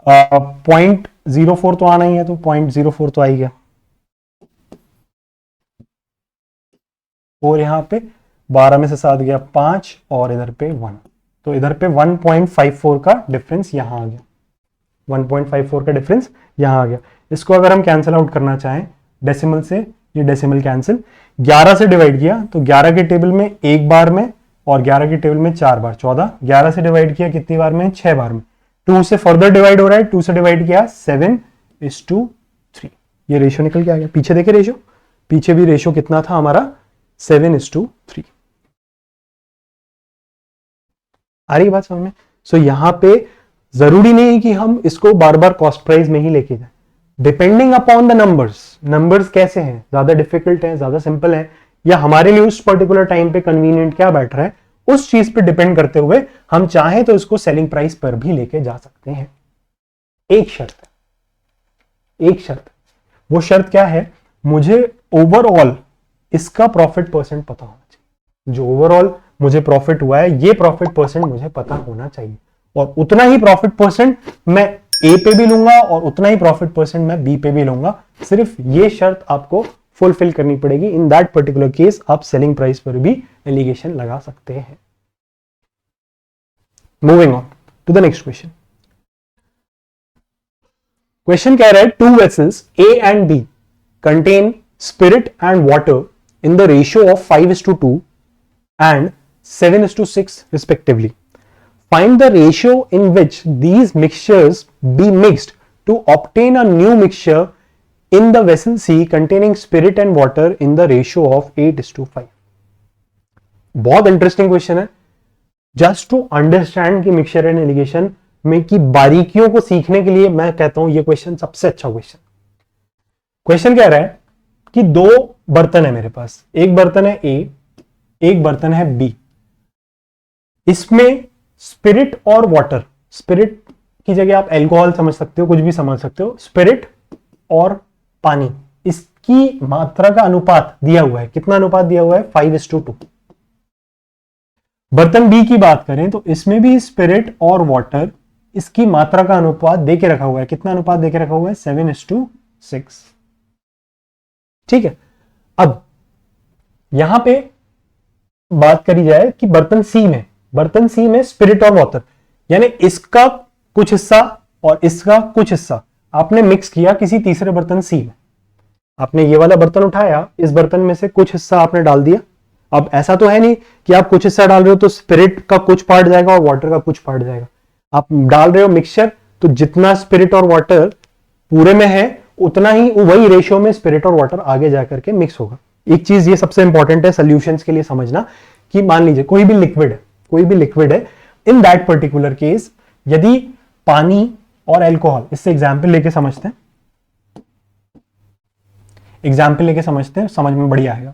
0.04 तो आना ही है, तो 0.04 तो आ ही गया, और यहां पे 12 में से 7 गया 5 और इधर पे 1, तो इधर पे 1.54 का डिफरेंस यहां आ गया, 1.54 का डिफरेंस यहां आ गया। इसको अगर हम कैंसिल आउट करना चाहें डेसिमल से, ये डेसिमल कैंसिल, 11 से डिवाइड किया तो 11 के टेबल में एक बार में और 11 के टेबल में 4 बार, 14, 11 से डिवाइड किया कितनी बार में, 6 बार में, 2 से फर्दर डिवाइड हो रहा है, 2 से डिवाइड किया 7:3, ये रेशियो निकल के आ गया। पीछे देखे रेशियो, पीछे भी रेशियो कितना था हमारा 7:3। आ रही बात समझ में। सो यहां पे जरूरी नहीं है कि हम इसको बार बार कॉस्ट प्राइस में ही लेके जाए, डिपेंडिंग अपॉन द नंबर्स कैसे हैं, ज्यादा डिफिकल्ट है, ज्यादा सिंपल है, या हमारे लिए उस पर्टिकुलर टाइम पे कन्वीनियंट क्या बैठ रहा है, उस चीज पे डिपेंड करते हुए हम चाहें तो इसको सेलिंग प्राइस पर भी लेके जा सकते हैं। एक शर्त वो शर्त क्या है, मुझे ओवरऑल इसका प्रॉफिट परसेंट पता होना चाहिए, जो ओवरऑल मुझे प्रॉफिट हुआ है ये प्रॉफिट परसेंट मुझे पता होना चाहिए, और उतना ही प्रॉफिट परसेंट मैं ए पे भी लूंगा और उतना ही प्रॉफिट परसेंट मैं बी पे भी लूंगा। सिर्फ ये शर्त आपको फुलफिल करनी पड़ेगी, इन दैट पर्टिकुलर केस आप सेलिंग प्राइस पर भी एलिगेशन लगा सकते हैं। Moving on to the next question. Question कह रहा है 2 vessels A and B contain spirit and water in the ratio of 5:2 and 7:6 respectively. Find the ratio in which these mixtures be mixed to obtain a new mixture in the vessel C containing spirit and water in the ratio of 8:5. बहुत interesting question है, just to understand कि mixture and allegation में की बारीकियों को सीखने के लिए मैं कहता हूं ये क्वेश्चन सबसे अच्छा क्वेश्चन। क्वेश्चन कह रहा है कि 2 बर्तन है मेरे पास, एक बर्तन है A, एक बर्तन है B, इसमें स्पिरिट और वाटर, स्पिरिट की जगह आप एल्कोहल समझ सकते हो, कुछ भी समझ सकते हो, स्पिरिट और पानी, इसकी मात्रा का अनुपात दिया हुआ है, कितना अनुपात दिया हुआ है 5:2। बर्तन बी की बात करें तो इसमें भी स्पिरिट और वाटर, इसकी मात्रा का अनुपात देके रखा हुआ है, कितना अनुपात देके रखा हुआ है 7:6। ठीक है, अब यहां पे बात करी जाए कि बर्तन सी में स्पिरिट और वाटर, यानी इसका कुछ हिस्सा और इसका कुछ हिस्सा आपने मिक्स किया किसी तीसरे बर्तन सी में, आपने ये वाला बर्तन उठाया, इस बर्तन में से कुछ हिस्सा आपने डाल दिया। अब ऐसा तो है नहीं कि आप कुछ हिस्सा डाल रहे हो तो स्पिरिट का कुछ पार्ट जाएगा और वाटर का कुछ पार्ट जाएगा, आप डाल रहे हो मिक्सचर, तो जितना स्पिरिट और वाटर पूरे में है उतना ही वही रेशियो में स्पिरिट और वाटर आगे जाकर के मिक्स होगा। एक चीज ये सबसे इंपॉर्टेंट है सॉल्यूशंस के लिए समझना कि मान लीजिए कोई भी लिक्विड है, इन दैट पर्टिकुलर केस यदि पानी और अल्कोहल, इससे एग्जांपल लेके समझते हैं, समझ में बढ़िया आएगा।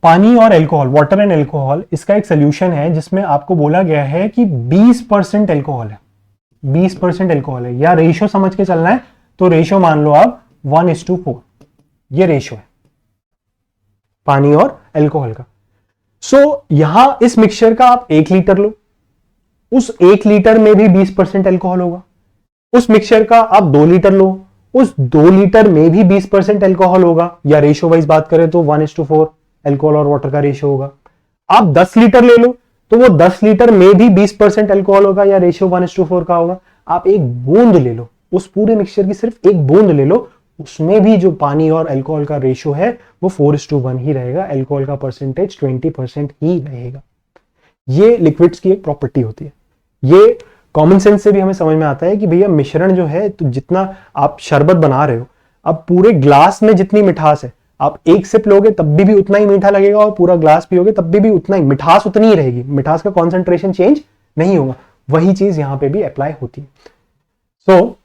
पानी और अल्कोहल, वाटर एंड अल्कोहल, इसका एक सोल्यूशन है जिसमें आपको बोला गया है कि 20% अल्कोहल है, 20% अल्कोहल है, या रेशियो समझ के चलना है तो रेशियो मान लो आप 1:4, ये रेशियो है पानी और अल्कोहल का। सो यहां इस मिक्सचर का आप 1 लीटर लो, उस 1 लीटर में भी 20% अल्कोहल होगा, उस मिक्सचर का आप 2 लीटर लो, उस 2 लीटर में भी 20% अल्कोहल होगा, या रेशियो वाइज बात करें तो 1:4 अल्कोहल और वाटर का रेशियो होगा। आप 10 लीटर ले लो तो वो 10 लीटर में भी 20% अल्कोहल होगा, या रेशियो 1:4 का होगा। आप एक बूंद ले लो, उस पूरे मिक्सचर की सिर्फ एक बूंद ले लो, उसमें भी जो पानी और अल्कोहल का रेशियो है वो 4:1 ही रहेगा, अल्कोहल का परसेंटेज 20% ही रहेगा। ये लिक्विड्स की एक प्रॉपर्टी होती है। ये कॉमन सेंस से भी हमें समझ में आता है कि भैया मिश्रण जो है, तो जितना आप शरबत बना रहे हो, अब पूरे ग्लास में जितनी मिठास है आप एक सिप लोगे तब भी उतना ही मीठा लगेगा और पूरा ग्लास पियोगे तब भी उतना ही, मिठास उतनी ही रहेगी, मिठास का कॉन्सेंट्रेशन चेंज नहीं होगा। वही चीज यहां पे भी अप्लाई होती है। सो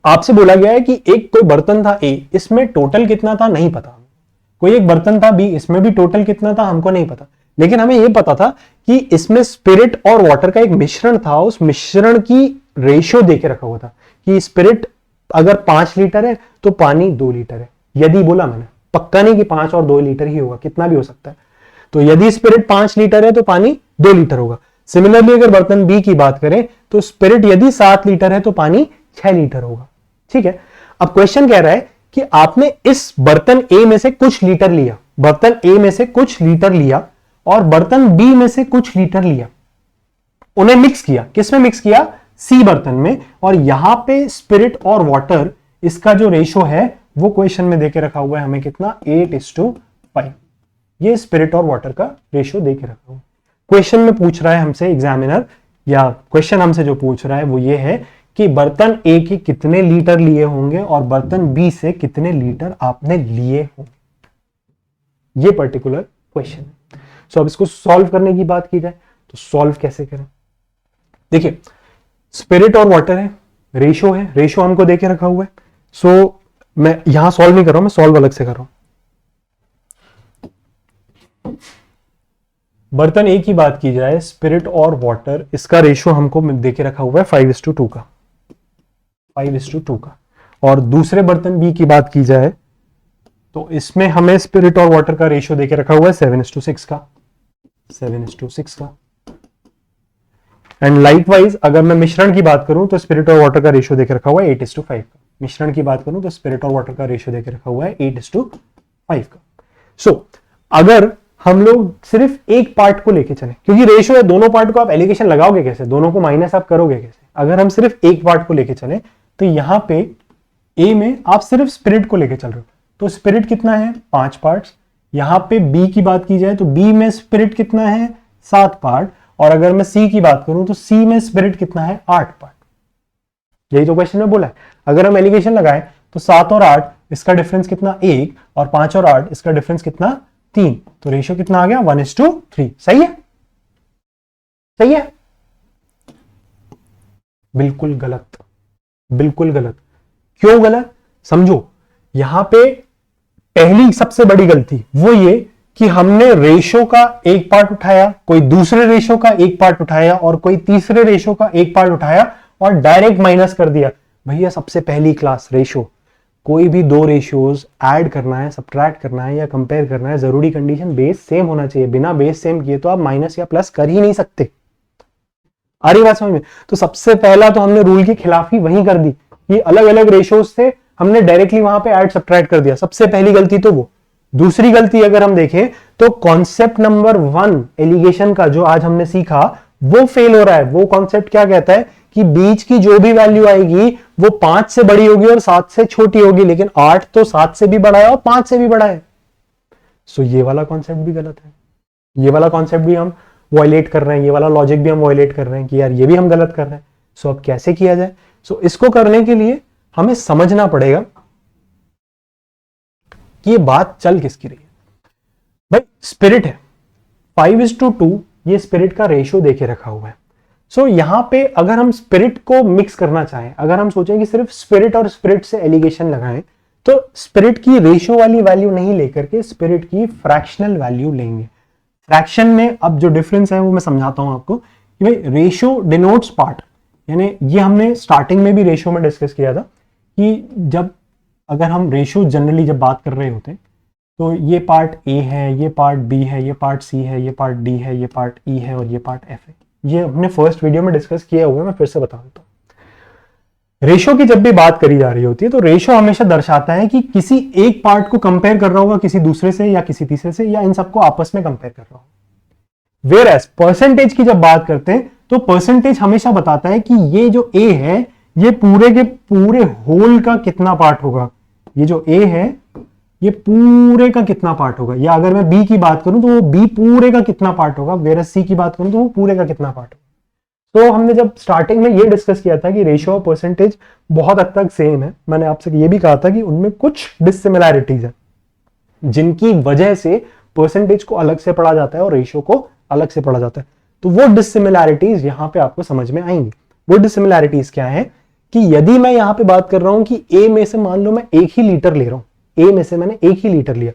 आपसे बोला गया है कि एक कोई बर्तन था ए, इसमें टोटल कितना था नहीं पता, कोई एक बर्तन था बी, इसमें भी टोटल कितना था हमको नहीं पता, लेकिन हमें यह पता था कि इसमें स्पिरिट और वाटर का एक मिश्रण था, उस मिश्रण की रेशियो देके रखा हुआ था कि स्पिरिट अगर 5 लीटर है तो पानी 2 लीटर है। यदि बोला मैंने, पक्का नहीं कि 5 और 2 लीटर ही होगा, कितना भी हो सकता है। तो यदि स्पिरिट 5 लीटर है तो पानी 2 लीटर होगा। सिमिलरली अगर बर्तन बी की बात करें तो स्पिरिट यदि 7 लीटर है तो पानी 6 लीटर होगा। ठीक है, अब क्वेश्चन कह रहा है कि आपने इस बर्तन ए में से कुछ लीटर लिया, बर्तन ए में से कुछ लीटर लिया और बर्तन बी में से कुछ लीटर लिया, उन्हें मिक्स किया। किसमें मिक्स किया? सी बर्तन में। और यहां पे स्पिरिट और वाटर इसका जो रेशो है वो क्वेश्चन में देके रखा हुआ है हमें कितना, 8:5। ये स्पिरिट और वाटर का रेशो देके रखा हुआ है। क्वेश्चन में पूछ रहा है हमसे एग्जामिनर, या क्वेश्चन हमसे जो पूछ रहा है वो ये है कि बर्तन ए के कितने लीटर लिए होंगे और बर्तन बी से कितने लीटर आपने लिए होंगे। ये पर्टिकुलर क्वेश्चन है। सो अब इसको सॉल्व करने की बात की जाए तो सॉल्व कैसे करें? देखिए, स्पिरिट और वाटर है, रेशो है, रेशो हमको देके रखा हुआ है। सो मैं यहां सॉल्व नहीं कर रहा हूं, मैं सॉल्व अलग से कर रहा हूं। बर्तन ए की बात की जाए, स्पिरिट और वाटर, इसका रेशो हमको देके रखा हुआ है 5:2 का, 5:2 का। और दूसरे बर्तन बी की बात की जाए तो इसमें हमें स्पिरिट और वाटर का रेशो देके रखा हुआ है 7:6 का, 7:6 का। एंड लाइकवाइज अगर मैं मिश्रण की बात करूं तो स्पिरिट और वाटर का रेशो देके रखा हुआ है 8:5 का। मिश्रण की बात करूं तो स्पिरिट और वाटर का रेशो देके रखा हुआ है 8:5 का। सो अगर हम लोग सिर्फ एक पार्ट को लेके चले, क्योंकि रेशो है, दोनों पार्ट को आप एलिगेशन लगाओगे कैसे, दोनों को माइनस आप करोगे कैसे? अगर हम सिर्फ एक पार्ट को लेके चले तो यहां पे ए में आप सिर्फ स्पिरिट को लेके चल रहे हो तो स्पिरिट कितना है, 5 पार्ट्स। यहां पे बी की बात की जाए तो बी में स्पिरिट कितना है, 7 पार्ट। और अगर मैं सी की बात करूं तो सी में स्पिरिट कितना है, 8 पार्ट। यही तो क्वेश्चन में बोला है। अगर हम एलिगेशन लगाएं तो 7 और 8 इसका डिफरेंस कितना, 1, और 5 और 8 इसका डिफरेंस कितना, 3। तो रेशियो कितना आ गया, 1:3। सही है? सही है? बिल्कुल गलत, बिल्कुल गलत। क्यों गलत? समझो, यहां पे पहली सबसे बड़ी गलती वो ये कि हमने रेशो का एक पार्ट उठाया, कोई दूसरे रेशो का एक पार्ट उठाया और कोई तीसरे रेशो का एक पार्ट उठाया और डायरेक्ट माइनस कर दिया। भैया सबसे पहली क्लास रेशो, कोई भी दो रेशियोज ऐड करना है, सब्ट्रैक्ट करना है या कंपेयर करना है, जरूरी कंडीशन बेस सेम होना चाहिए। बिना बेस सेम किए तो आप माइनस या प्लस कर ही नहीं सकते। आ रही बात समझ में? तो सबसे पहला तो हमने रूल की खिलाफी वहीं कर दी, ये अलग अलग रेशियोज से हमने डायरेक्टली वहां पे ऐड सब्ट्रैक्ट कर दिया। सबसे पहली गलती तो वो। दूसरी गलती अगर हम देखें तो कॉन्सेप्ट नंबर 1 एलिगेशन का जो आज हमने सीखा वो फेल हो रहा है। वो कॉन्सेप्ट क्या कहता है कि बीच की जो भी वैल्यू आएगी वो 5 से बड़ी होगी और 7 से छोटी होगी, लेकिन 8 तो 7 से भी बड़ा है और 5 से भी बड़ा है। सो ये वाला कॉन्सेप्ट भी गलत है, ये वाला कॉन्सेप्ट भी हम वायलेट कर रहे हैं, ये वाला लॉजिक भी हम वायलेट कर रहे हैं कि यार ये भी हम गलत कर रहे हैं। सो अब कैसे किया जाए? सो इसको करने के लिए हमें समझना पड़ेगा कि ये बात चल किसकी रही है। भाई स्पिरिट है 5:2, ये स्पिरिट का रेशियो देके रखा हुआ है। सो यहां पे अगर हम स्पिरिट को मिक्स करना चाहें, अगर हम सोचें कि सिर्फ स्पिरिट और स्पिरिट से एलिगेशन लगाएं, तो स्पिरिट की रेशियो वाली वैल्यू नहीं लेकर के स्पिरिट की फ्रैक्शनल वैल्यू लेंगे। फ्रैक्शन में अब जो डिफरेंस है वो मैं समझाता हूं आपको कि भाई रेशियो डिनोट्स पार्ट, यानी ये हमने स्टार्टिंग में भी रेशियो में डिस्कस किया था कि जब अगर हम रेशियो जनरली जब बात कर रहे होते हैं तो ये पार्ट ए है, ये पार्ट बी है, ये पार्ट सी है, ये पार्ट डी है, ये पार्ट ई है और ये पार्ट एफ है। ये हमने फर्स्ट वीडियो में डिस्कस किया हुआ है, मैं फिर से बता देता हूं। रेशियो की जब भी बात करी जा रही होती है तो रेशियो हमेशा दर्शाता है कि किसी एक पार्ट को कंपेयर कर रहा होगा किसी दूसरे से या किसी तीसरे से, या इन सबको आपस में कंपेयर कर रहा होगा। वेयरएज परसेंटेज की जब बात करते हैं तो परसेंटेज हमेशा बताता है कि ये जो ए है ये पूरे के पूरे होल का कितना पार्ट होगा, ये जो ए है ये पूरे का कितना पार्ट होगा, या अगर मैं बी की बात करूं तो वो बी पूरे का कितना पार्ट होगा, वेयर सी की बात करूं तो वो पूरे का कितना पार्ट होगा। तो हमने जब स्टार्टिंग में ये डिस्कस किया था कि रेशियो और परसेंटेज बहुत हद तक सेम है, मैंने आपसे ये भी कहा था कि उनमें कुछ डिसिमिलैरिटीज है। जिनकी वजह से परसेंटेज को अलग से पढ़ा जाता है और रेशियो को अलग से पढ़ा जाता है। तो वो डिसिमिलैरिटीज यहां पे आपको समझ में आएंगी। वो डिसिमिलैरिटीज क्या है कि यदि मैं यहां पे बात कर रहा हूं कि ए में से मान लो मैं 1 ही लीटर ले रहा हूं, ए में से मैंने 1 ही लीटर लिया,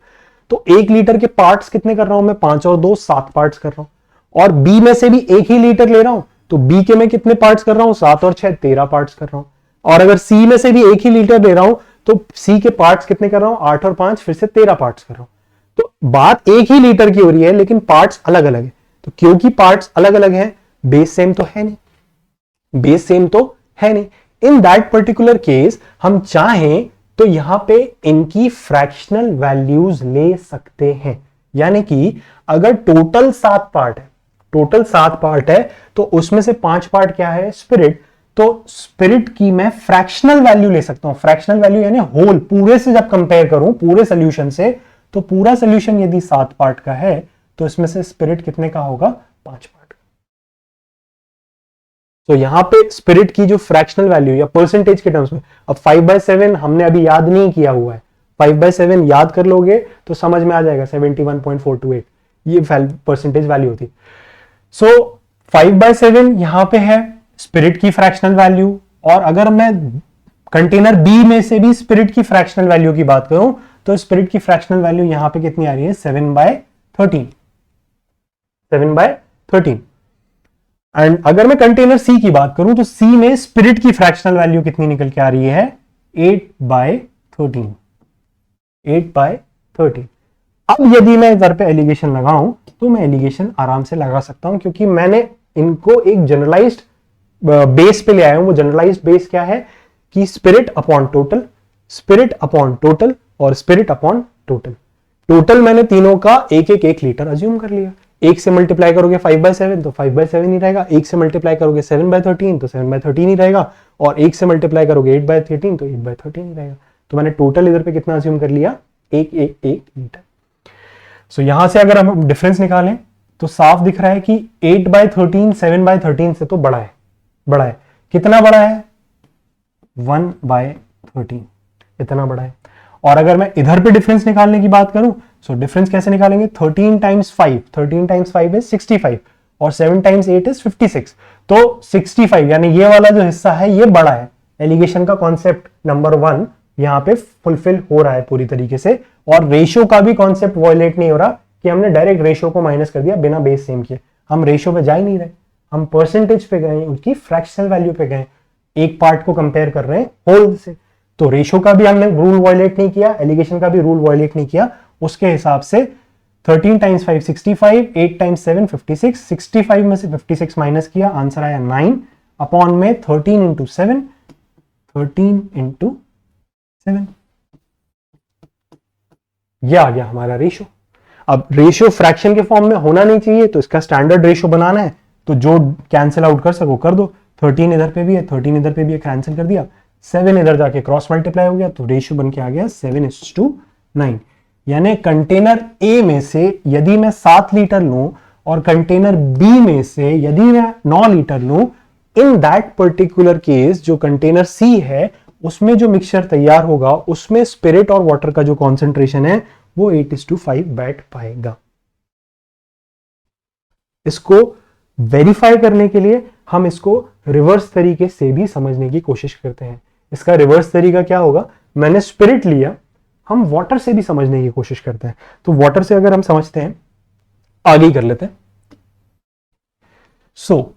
तो 1 लीटर के पार्ट्स कितने कर रहा हूं मैं, 5 और 2 7 पार्ट्स कर रहा हूं। और बी में से भी 1 ही लीटर ले रहा हूं, तो बी के मैं कितने पार्ट्स कर रहा हूं, 7 और 6 13 पार्ट्स कर रहा हूं। और अगर सी में से भी 1 ही लीटर ले रहा हूं, तो सी के पार्ट्स कितने कर रहा हूं, 8 और 5 फिर से 13 पार्ट्स कर रहा हूं। तो बात 1 ही लीटर की हो रही है लेकिन पार्ट्स अलग अलग है। तो क्योंकि पार्ट्स अलग अलग हैं, बेस सेम तो है नहीं, बेस सेम तो है नहीं। इन दैट पर्टिकुलर केस हम चाहें तो यहां पे इनकी फ्रैक्शनल वैल्यूज ले सकते हैं। यानी कि अगर टोटल 7 पार्ट है, टोटल 7 पार्ट है, तो उसमें से 5 पार्ट क्या है, स्पिरिट। तो स्पिरिट की मैं फ्रैक्शनल वैल्यू ले सकता हूं। फ्रैक्शनल वैल्यू यानी होल, पूरे से जब कंपेयर करूं पूरे सोल्यूशन से, तो पूरा सोल्यूशन यदि 7 पार्ट का है तो इसमें से स्पिरिट कितने का होगा, 5 पार्ट। तो यहां पे स्पिरिट की जो फ्रैक्शनल वैल्यू या परसेंटेज के टर्म्स में, अब 5/7 हमने अभी याद नहीं किया हुआ है, 5/7 याद कर लोगे तो समझ में आ जाएगा 71.428 ये परसेंटेज वैल्यू होती। सो 5/7 यहां पे है स्पिरिट की फ्रैक्शनल वैल्यू। और अगर मैं कंटेनर बी में से भी स्पिरिट की फ्रैक्शनल वैल्यू की बात करूं तो स्पिरिट की फ्रैक्शनल वैल्यू यहां पे कितनी आ रही है, 7/13, 7/13। एंड अगर मैं कंटेनर सी की बात करूं तो सी में स्पिरिट की फ्रैक्शनल वैल्यू कितनी निकल के आ रही है, 8/13, 8/13। अब यदि मैं इधर पे एलिगेशन लगाऊं तो मैं एलिगेशन आराम से लगा सकता हूं, क्योंकि मैंने इनको एक जनरलाइज्ड बेस पे ले आया हूं। वो जनरलाइज्ड बेस क्या है कि spirit upon total, spirit upon total और स्पिरिट अपॉन टोटल। टोटल मैंने तीनों का 1 लीटर अज्यूम कर लिया। 1 से मल्टीप्लाई करोगे 5/7 तो 5/7 ही रहेगा, 1 से मल्टीप्लाई करोगे 7/13 तो 7/13 ही रहेगा, और 1 से मल्टीप्लाई करोगे 8/13 तो 8/13 ही रहेगा। तो मैंने टोटल इधर पे कितना अज्यूम कर लिया, 1 लीटर। सो यहां से अगर हम डिफरेंस निकालें तो साफ दिख रहा है कि 8/13 7/13 से तो बड़ा है, बड़ा है। कितना बड़ा है, 1/13, इतना बड़ा है। और अगर मैं इधर पे डिफरेंस निकालने की बात करूं, सो डिफरेंस कैसे निकालेंगे, 13 टाइम्स 5, 13 टाइम्स 5 इज 65 और 7 टाइम्स 8 इज 56। तो 65 यानी ये वाला जो हिस्सा है ये बड़ा है। एलिगेशन का कॉन्सेप्ट नंबर 1 यहां पे फुलफिल हो रहा है पूरी तरीके से, और रेशियो का भी कॉन्सेप्ट वॉयलेट नहीं हो रहा कि हमने डायरेक्ट रेशियो को माइनस कर दिया बिना बेस सेम किए। हम रेशियो पे जा ही नहीं रहे, हम परसेंटेज पे गए, उनकी फ्रैक्शनल वैल्यू पे गए, एक पार्ट को कंपेयर कर रहे हैं होल से। तो रेशियो का भी हमने रूल वॉयलेट नहीं किया, एलिगेशन का भी रूल वॉयलेट नहीं किया। उसके हिसाब से 13 टाइम्स 5 65, 8 टाइम्स 7 56, 65 में से 56 माइनस किया, आंसर आया 9 अपॉन में 13 इंटू 7, 13 इंटू 7, यह आ गया हमारा रेशियो। अब रेशियो फ्रैक्शन के फॉर्म में होना नहीं चाहिए, तो इसका स्टैंडर्ड रेशियो बनाना है, तो जो कैंसिल आउट कर सको कर दो। 13 इधर पे भी है, 13 इधर पे भी है, कैंसिल कर दिया। 7 इधर जाके क्रॉस मल्टीप्लाई हो गया, तो रेशियो बन के आ गया 7:9। यानी कंटेनर ए में से यदि मैं 7 लीटर लूं और कंटेनर बी में से यदि मैं 9 लीटर लूं, इन दैट पर्टिकुलर केस जो कंटेनर सी है उसमें जो मिक्सचर तैयार होगा उसमें स्पिरिट और वाटर का जो कॉन्सेंट्रेशन है वो 8:5 बैठ पाएगा। इसको वेरीफाई करने के लिए हम इसको रिवर्स तरीके से भी समझने की कोशिश करते हैं। इसका रिवर्स तरीका क्या होगा, मैंने स्पिरिट लिया, हम वाटर से भी समझने की कोशिश करते हैं। तो वाटर से अगर हम समझते हैं, आगे कर लेते हैं। सो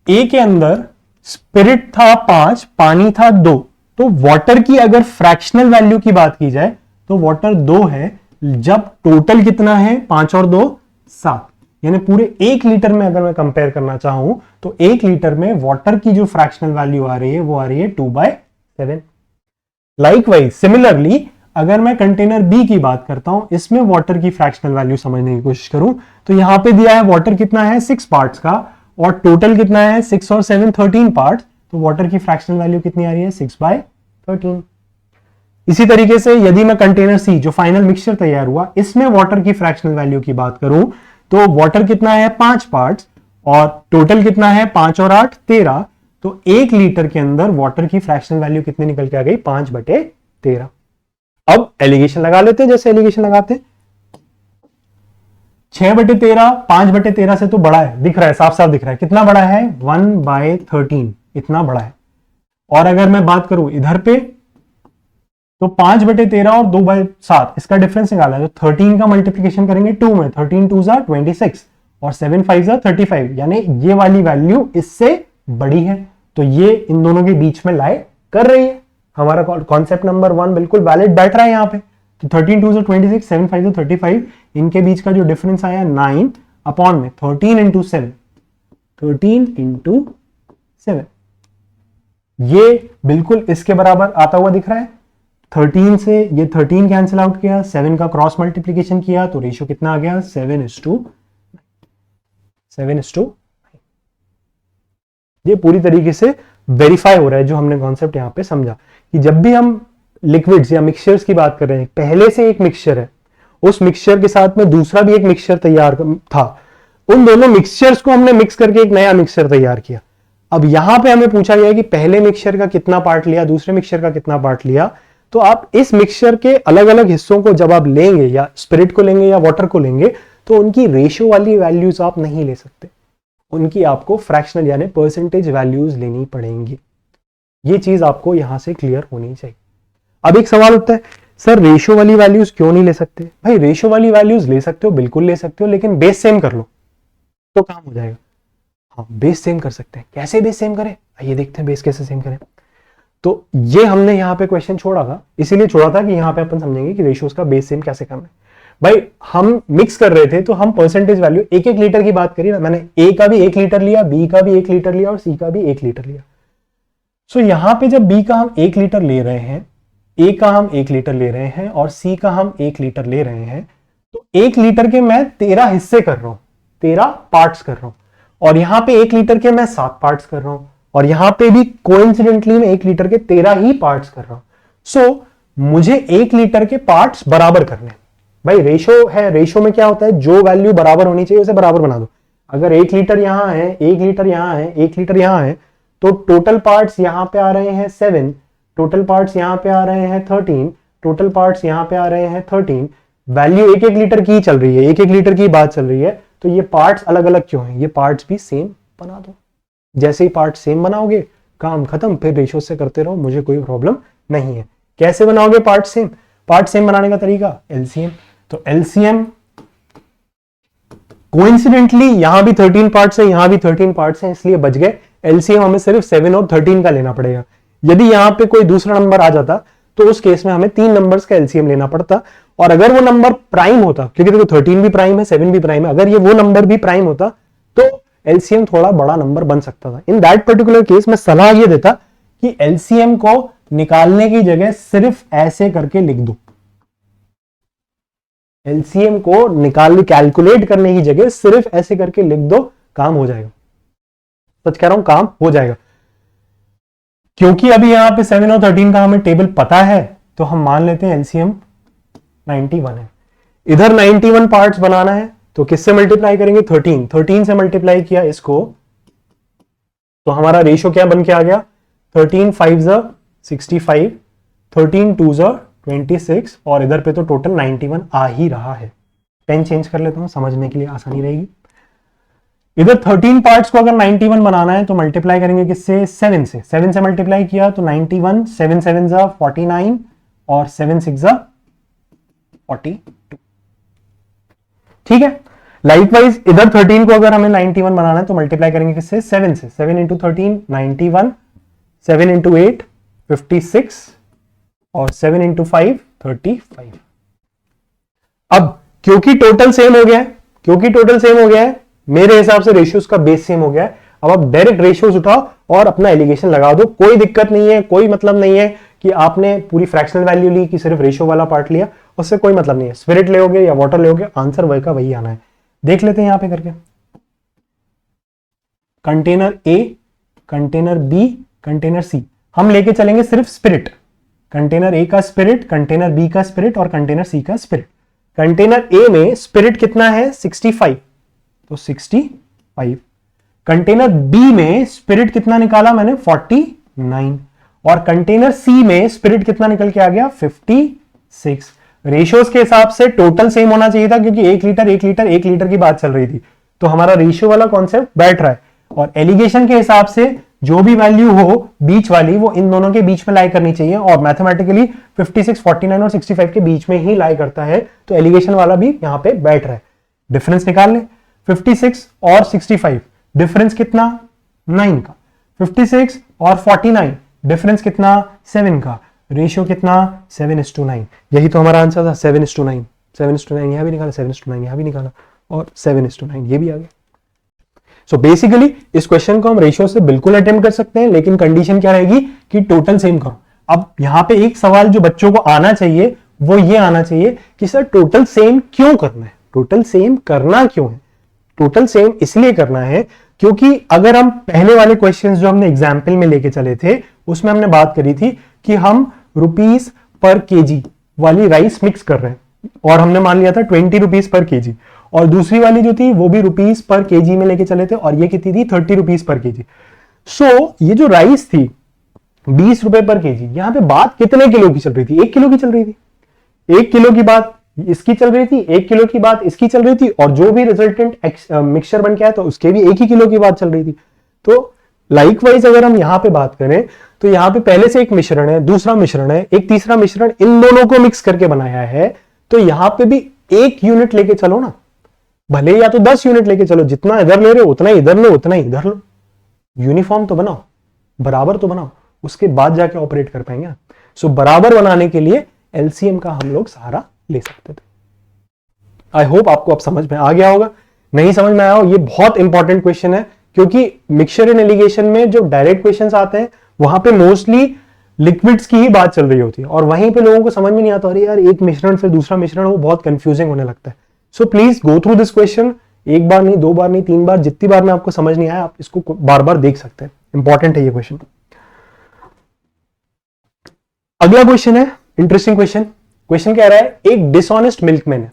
ए के अंदर स्पिरिट था 5, पानी था 2, तो वाटर की अगर फ्रैक्शनल वैल्यू की बात की जाए तो वाटर 2 है, जब टोटल कितना है 5 और 2 7, यानी पूरे 1 लीटर में अगर मैं कंपेयर करना चाहूं तो 1 लीटर में वाटर की जो फ्रैक्शनल वैल्यू आ रही है वो आ रही है 2/7। लाइकवाइज सिमिलरली अगर मैं कंटेनर बी की बात करता हूं, इसमें वाटर की फ्रैक्शनल वैल्यू समझने की कोशिश करूं तो यहां पे दिया है वाटर कितना है 6 पार्ट्स का, और टोटल कितना है 6 और 7 13 पार्ट्स, तो वाटर की फ्रैक्शनल वैल्यू कितनी आ रही है 6/13। इसी तरीके से यदि मैं कंटेनर सी जो फाइनल मिक्सचर तैयार हुआ इसमें वाटर की फ्रैक्शनल वैल्यू की बात करूं तो वाटर कितना है 5 पार्ट्स और टोटल कितना है 5 और 8 13, तो 1 लीटर के अंदर वाटर की फ्रैक्शनल वैल्यू कितनी निकल के आ गई 5/13। अब एलिगेशन लगा लेते हैं, जैसे एलिगेशन लगाते हैं 6/13 5/13 से तो बड़ा है, दिख रहा है, साफ साफ दिख रहा है। कितना बड़ा है? 1/13, इतना बड़ा है। और अगर मैं बात करूं इधर पे तो 5/13 और 2/7 इसका डिफरेंस निकाला है, तो 13 का मल्टीप्लीकेशन करेंगे 2 में, 13 2 जा 26 और 7 5 जा 35, यानी ये वाली वैल्यू इससे बड़ी है, तो ये इन दोनों के बीच में लाई कर रही है। हमारा कॉन्सेप्ट नंबर 1 बिल्कुल वैलिड बैठ रहा है यहाँ पे। तो 13 2 जा 26, 7 5 जा 35, इनके बीच का जो डिफरेंस आया 9 अपॉन में 13 इंटू 7, 13 इंटू 7, ये बिल्कुल इसके बराबर आता हुआ दिख रहा है। 13 से ये 13 कैंसिल आउट किया, 7 का क्रॉस मल्टीप्लीकेशन किया तो रेशियो कितना आ गया? 7:9। ये पूरी तरीके से वेरीफाई हो रहा है जो हमने कॉन्सेप्ट यहां पे समझा कि जब भी हम लिक्विड्स या मिक्सचर्स की बात कर रहे हैं, पहले से एक मिक्सचर है, उस मिक्सचर के साथ में दूसरा भी एक मिक्सचर तैयार था, उन दोनों मिक्सचर्स को हमने मिक्स करके एक नया मिक्सचर तैयार किया। अब यहां पे हमें पूछा गया कि पहले मिक्सचर का कितना पार्ट लिया, दूसरे मिक्सचर का कितना पार्ट लिया, तो आप इस मिक्सचर के अलग अलग हिस्सों को जब आप लेंगे, या स्पिरिट को लेंगे या वाटर को लेंगे, तो उनकी रेशियो वाली वैल्यूज आप नहीं ले सकते, उनकी आपको फ्रैक्शनल यानी परसेंटेज वैल्यूज लेनी पड़ेंगी। ये चीज आपको यहां से क्लियर होनी चाहिए। अब एक सवाल उठता है, सर रेशियो वाली वैल्यूज क्यों नहीं ले सकते? भाई रेशियो वाली वैल्यूज ले सकते हो, बिल्कुल ले सकते हो, लेकिन बेस सेम कर लो तो काम हो जाएगा। हाँ, बेस सेम कर सकते हैं। कैसे बेस सेम करें? आइए देखते हैं बेस कैसे सेम करें। तो ये हमने यहाँ पे क्वेश्चन छोड़ा था, इसीलिए छोड़ा था कि यहाँ पे अपन समझेंगे कि रेशियोज का बेस सेम कैसे करना है। भाई हम मिक्स कर रहे थे तो हम परसेंटेज वैल्यू 1-1 लीटर की बात करी ना, मैंने ए का भी 1 लीटर लिया, बी का भी 1 लीटर लिया और सी का भी 1 लीटर लिया। सो यहां पे जब बी का हम 1 लीटर ले रहे हैं, ए का हम 1 लीटर ले रहे हैं और सी का हम 1 लीटर ले रहे हैं, तो 1 लीटर के मैं 13 हिस्से कर रहा हूं, 13 पार्ट्स कर रहा हूं, और यहां पे 1 लीटर के मैं 7 पार्ट्स कर रहा हूं, और यहां पे भी कोइंसिडेंटली मैं 1 लीटर के 13 ही पार्ट्स कर रहा हूं। सो मुझे 1 लीटर के पार्ट्स बराबर करने। भाई रेशो है, रेशो में क्या होता है, जो वैल्यू बराबर होनी चाहिए उसे बराबर बना दो। अगर 1 लीटर यहां है, 1 लीटर यहां है, 1 लीटर यहां है, तो टोटल पार्ट्स यहां पे आ रहे हैं 7, टोटल पार्ट्स यहां पे आ रहे हैं 13, टोटल पार्ट्स यहां पे आ रहे हैं 13। वैल्यू 1-1 लीटर की चल रही है, 1-1 लीटर की बात चल रही है, तो ये पार्ट्स अलग अलग क्यों हैं? ये पार्ट्स भी सेम बना दो। जैसे ही पार्ट सेम बनाओगे काम खत्म, फिर रेशियो से करते रहो, मुझे कोई प्रॉब्लम नहीं है। कैसे बनाओगे पार्ट सेम? पार्ट सेम बनाने का तरीका एलसीएम। तो एलसीएम कोइंसिडेंटली यहां भी 13 पार्ट्स है, यहां भी 13 पार्ट्स हैं, इसलिए बच गए। एलसीएम हमें सिर्फ 7 और 13 का लेना पड़ेगा। यदि यहां पे कोई दूसरा नंबर आ जाता तो उस केस में हमें 3 नंबर्स का एलसीएम लेना पड़ता, और अगर वो नंबर प्राइम होता, क्योंकि देखो 13 भी प्राइम है, 7 भी प्राइम है, अगर ये वो नंबर भी प्राइम होता तो एलसीएम थोड़ा बड़ा नंबर बन सकता था। इन दैट पर्टिकुलर केस में सलाह ये देता कि एलसीएम को निकालने की जगह सिर्फ ऐसे करके लिख दो। एलसीएम को कैलकुलेट करने की जगह सिर्फ ऐसे करके लिख दो, काम हो जाएगा। सच कह रहा हूं, काम हो जाएगा। क्योंकि अभी यहां पे 7 और 13 का हमें टेबल पता है, तो हम मान लेते हैं एलसीएम 91 है। इधर 91 पार्ट्स बनाना है, तो किससे मल्टीप्लाई करेंगे? 13 से मल्टीप्लाई किया इसको, तो हमारा रेशियो क्या बन के आ गया? 13 5 जा 65, 13 2 जा 26, और इधर पे तो टोटल 91 आ ही रहा है। पेन चेंज कर लेता हूं, समझने के लिए आसानी रहेगी। इधर 13 पार्ट्स को अगर 91 बनाना है तो मल्टीप्लाई करेंगे किससे? 7 से। 7 से मल्टीप्लाई किया तो 91, 7 7 जा 49 और 7 6 जा 42। ठीक है। लाइकवाइज इधर 13 को अगर हमें 91 बनाना है तो मल्टीप्लाई करेंगे किससे? 7 से। 7 इंटू 13 91, 7 इंटू 8 56 और 7 इंटू 5 35। अब क्योंकि टोटल सेम हो गया है, मेरे हिसाब से रेशियोज का बेस सेम हो गया है। अब आप डायरेक्ट रेशियोज उठाओ और अपना एलिगेशन लगा दो, कोई दिक्कत नहीं है, कोई मतलब नहीं है कि आपने पूरी फ्रैक्शनल वैल्यू ली कि सिर्फ रेशियो वाला पार्ट लिया, उससे कोई मतलब नहीं है। स्पिरिट लोगे या वाटर लोगे, आंसर वही का वही आना है। देख लेते हैं यहां पे करके। Container A, container B, container C, हम लेके चलेंगे सिर्फ स्पिरिट। कंटेनर ए का स्पिरिट, कंटेनर बी का स्पिरिट और कंटेनर सी का स्पिरिट। कंटेनर ए में स्पिरिट कितना है? 65, तो 65। कंटेनर बी में स्पिरिट कितना निकाला मैंने? 49। और कंटेनर सी में स्पिरिट कितना निकल के आ गया? 56। रेशियोज के हिसाब से टोटल सेम होना चाहिए था, क्योंकि 1 लीटर की बात चल रही थी, तो हमारा रेशियो वाला कॉन्सेप्ट बैठ रहा है। और एलिगेशन के हिसाब से जो भी वैल्यू हो बीच वाली, वो इन दोनों के बीच में लाई करनी चाहिए, और मैथमेटिकली 56, 49 और 65 के बीच में ही लाई करता है, तो एलिगेशन वाला भी यहां पे बैठ रहा है। डिफरेंस निकाल लें, 56 और 65 डिफरेंस कितना, 9 का। 56 और 49 डिफरेंस कितना, 7 का। रेशियो कितना, 7:9। यही तो हमारा आंसर था, 7:9। 7:9 यहां भी निकाला, 7:9 यहां भी निकाला, और 7:9 ये भी आ गया। सो बेसिकली इस क्वेश्चन को हम रेशियो से बिल्कुल अटेम्प्ट कर सकते हैं, लेकिन कंडीशन क्या रहेगी कि टोटल सेम करो। अब यहां पे एक सवाल जो बच्चों को आना चाहिए वो ये आना चाहिए कि सर टोटल सेम क्यों करना है, टोटल सेम करना क्यों है। टोटल सेम इसलिए करना है क्योंकि अगर हम पहले वाले क्वेश्चंस जो हमने एग्जाम्पल में लेके चले थे, उसमें हमने बात करी थी कि हम रुपीस पर केजी वाली राइस मिक्स कर रहे हैं, और हमने मान लिया था 20 रुपीज पर केजी, और दूसरी वाली जो थी वो भी रुपीस पर केजी में लेके चले थे, और ये कितनी थी, 30 रुपीज पर केजी। सो ये जो राइस थी 20 रुपए पर केजी, यहां पे बात कितने किलो की चल रही थी, 1 किलो की चल रही थी। 1 किलो की बात इसकी चल रही थी, 1 किलो की बात इसकी चल रही थी, और जो भी रिजल्टेंट मिक्सचर बन के आया तो उसके भी 1 ही किलो की बात चल रही थी। तो लाइकवाइज अगर हम यहां पे बात करें तो यहां पे पहले से एक मिश्रण है, दूसरा मिश्रण है, एक तीसरा मिश्रण, इन दोनों को मिक्स करके बनाया है, तो यहां पे भी 1 यूनिट लेके चलो ना, भले या तो 10 यूनिट लेके चलो, जितना इधर ले रहे हो उतना इधर लो, उतना इधर लो, यूनिफॉर्म तो बनाओ, बराबर तो बनाओ, उसके बाद जाके ऑपरेट कर पाएंगे। सो बराबर बनाने के लिए एलसीएम का हम लोग सहारा ले सकते थे। आई होप आपको अब समझ में आ गया होगा। नहीं समझ में आया हो, ये बहुत इंपॉर्टेंट क्वेश्चन है, क्योंकि मिक्सचर एंड एलिगेशन में जो डायरेक्ट क्वेश्चंस आते हैं वहां पे मोस्टली लिक्विड्स की ही बात चल रही होती है, और वहीं पे लोगों को समझ में नहीं आता, अरे यार एक मिश्रण से दूसरा मिश्रण, वो बहुत कंफ्यूजिंग होने लगता है। So please go through this question, एक बार नहीं, 2 बार नहीं, 3 बार, जितनी बार में आपको समझ नहीं आया आप इसको बार बार देख सकते हैं, इंपॉर्टेंट है ये क्वेश्चन। अगला क्वेश्चन है इंटरेस्टिंग क्वेश्चन। क्वेश्चन कह रहा है एक डिसऑनेस्ट मिल्कमैन है,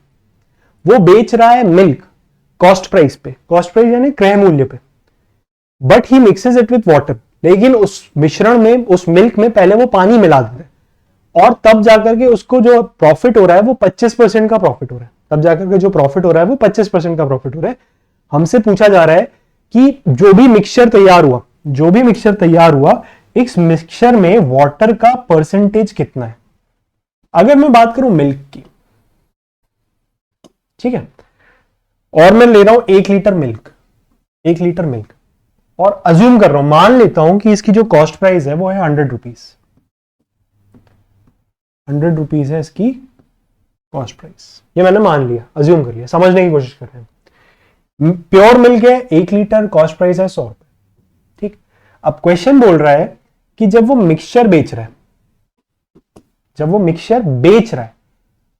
वो बेच रहा है मिल्क कॉस्ट प्राइस पे, कॉस्ट प्राइस यानी क्रय मूल्य पे, but he mixes it with water, लेकिन उस मिश्रण में, उस मिल्क में पहले वो पानी मिला देते हैं, और तब जाकर के उसको जो प्रॉफिट हो रहा है वो 25% का प्रॉफिट हो रहा है, तब जाकर के जो प्रॉफिट हो रहा है वो 25% का प्रॉफिट हो रहा है। हमसे पूछा जा रहा है कि जो भी मिक्सचर तैयार हुआ, इस मिक्सचर में वाटर का परसेंटेज कितना है। अगर मैं बात करूं मिल्क की, ठीक है, और मैं ले रहा हूं 1 लीटर मिल्क, 1 लीटर मिल्क, और अज्यूम कर रहा हूं, मान लेता हूं कि इसकी जो कॉस्ट प्राइस है वो है 100 रुपीज, 100 रुपीज है इसकी कॉस्ट प्राइस, ये मैंने मान लिया, अज्यूम कर लिया, समझने की कोशिश कर रहे हैं। प्योर मिल्क है 1 लीटर, कॉस्ट प्राइस है 100 रुपए, ठीक। अब क्वेश्चन बोल रहा है कि जब वो मिक्सचर बेच रहा है,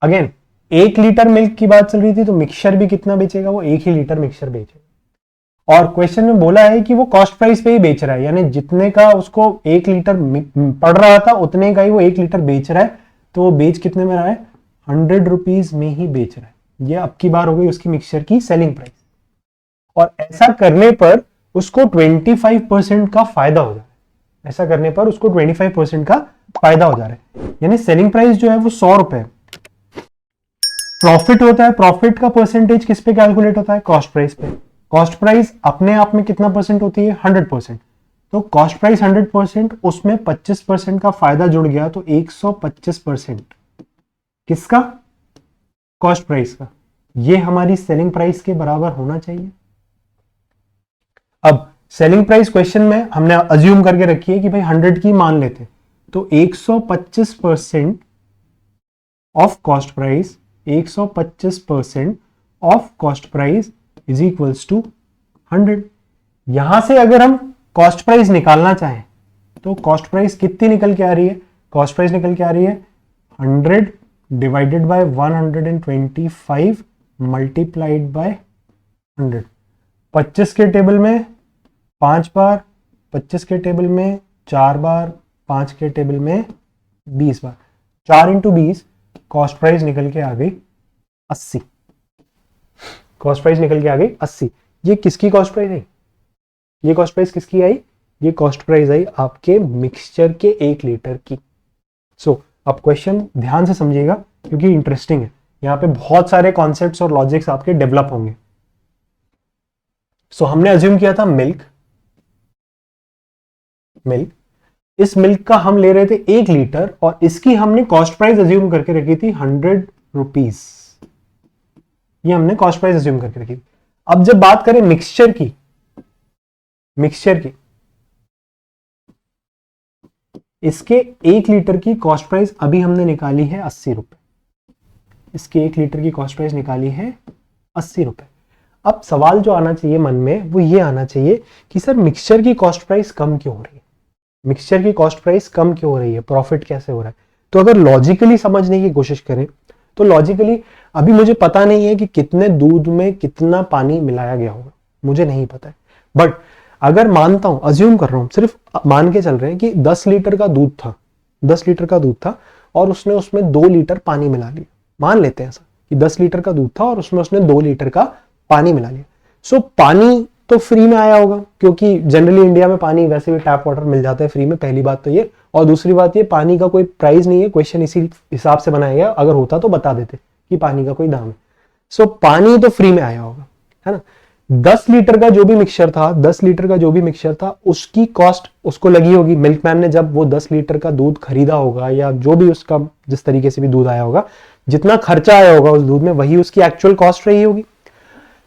अगेन 1 लीटर मिल्क की बात चल रही थी, तो मिक्सचर भी कितना बेचेगा, वो 1 ही लीटर मिक्सचर बेचेगा, और क्वेश्चन में बोला है कि वो कॉस्ट प्राइस पे ही बेच रहा है, यानी जितने का उसको 1 लीटर पड़ रहा था उतने का ही वो 1 लीटर बेच रहा है, तो वो बेच कितने में रहा है, 100 रुपीज में ही बेच रहा है। ये अब की बार हो गई उसकी मिक्सचर की सेलिंग प्राइस, और ऐसा करने पर उसको 25% का फायदा हो जा रहा है, ऐसा करने पर उसको 25% का फायदा हो जा रहा है, यानी सेलिंग प्राइस जो है वो 100 रुपए, प्रॉफिट होता है, प्रॉफिट का परसेंटेज किस पे कैलकुलेट होता है, कॉस्ट प्राइस पे। कॉस्ट प्राइस अपने आप में कितना परसेंट होती है, 100%, तो कॉस्ट प्राइस 100%, उसमें 25% का फायदा जुड़ गया, तो 125% किसका, कॉस्ट प्राइस का, ये हमारी सेलिंग प्राइस के बराबर होना चाहिए। अब सेलिंग प्राइस क्वेश्चन में हमने अज्यूम करके रखी है कि भाई 100 की मान लेते, तो 125% of cost price, 125% of cost price is equals to 100। यहां से अगर हम कॉस्ट प्राइस निकालना चाहें तो कॉस्ट प्राइस कितनी निकल के आ रही है, कॉस्ट प्राइस निकल के आ रही है 100 डिवाइडेड बाय 125 मल्टीप्लाइड बाय 100। 25 के टेबल में 5 बार, 25 के टेबल में 4 बार, 5 के टेबल में 20 बार, 4 इंटू 20, कॉस्ट प्राइस निकल के आ गई 80। कॉस्ट प्राइस निकल के आ गई 80। ये किसकी कॉस्ट प्राइस आई, ये कॉस्ट प्राइस किसकी आई, ये कॉस्ट प्राइस आई आपके मिक्सचर के 1 लीटर की। सो अब क्वेश्चन ध्यान से समझिएगा, क्योंकि इंटरेस्टिंग है, यहाँ पे बहुत सारे कॉन्सेप्ट्स और लॉजिक्स आपके डेवलप होंगे। सो हमने अज्यूम किया था मिल्क, इस मिल्क का हम ले रहे थे 1 लीटर और इसकी हमने कॉस्ट प्राइस अज्यूम करके रखी थी 100 रुपीज। ये हमने कॉस्ट प्राइस अज्यूम करके रखी थी। अब जब बात करें मिक्सचर की, इसके 1 लीटर की कॉस्ट प्राइस अभी हमने निकाली है 80 रुपए। इसके 1 लीटर की कॉस्ट प्राइस निकाली है 80 रुपए। अब सवाल जो आना चाहिए मन में वो ये आना चाहिए कि सर मिक्सचर की कॉस्ट प्राइस कम क्यों हो रही है, मिक्सचर की कॉस्ट प्राइस कम क्यों हो रही है, प्रॉफिट कैसे हो रहा है। तो अगर लॉजिकली समझने की कोशिश करें तो लॉजिकली अभी मुझे पता नहीं है कि कितने दूध में कितना पानी मिलाया गया होगा, मुझे नहीं पता है। बट अगर मानता हूं, अज्यूम कर रहा हूं, सिर्फ मान के चल रहे हैं कि 10 लीटर का दूध था, 10 लीटर का दूध था और उसने उसमें 2 लीटर पानी मिला लिया। मान लेते हैं ऐसा कि 10 लीटर का दूध था और उसमें उसने 2 लीटर का पानी मिला लिया। सो पानी तो फ्री में आया होगा, क्योंकि जनरली इंडिया में पानी वैसे भी टैप वाटर मिल जाता है फ्री में, पहली बात तो ये। और दूसरी बात ये, पानी का कोई प्राइस नहीं है, क्वेश्चन इसी हिसाब से बनाया गया, अगर होता तो बता देते कि पानी का कोई दाम है। सो पानी तो फ्री में आया होगा, है ना। 10 लीटर का जो भी मिक्सचर था, 10 लीटर का जो भी मिक्सचर था, उसकी कॉस्ट उसको लगी होगी। मिल्कमैन ने जब वो 10 लीटर का दूध खरीदा होगा या जो भी उसका जिस तरीके से भी दूध आया होगा, जितना खर्चा आया होगा उस दूध में, वही उसकी एक्चुअल कॉस्ट रही होगी।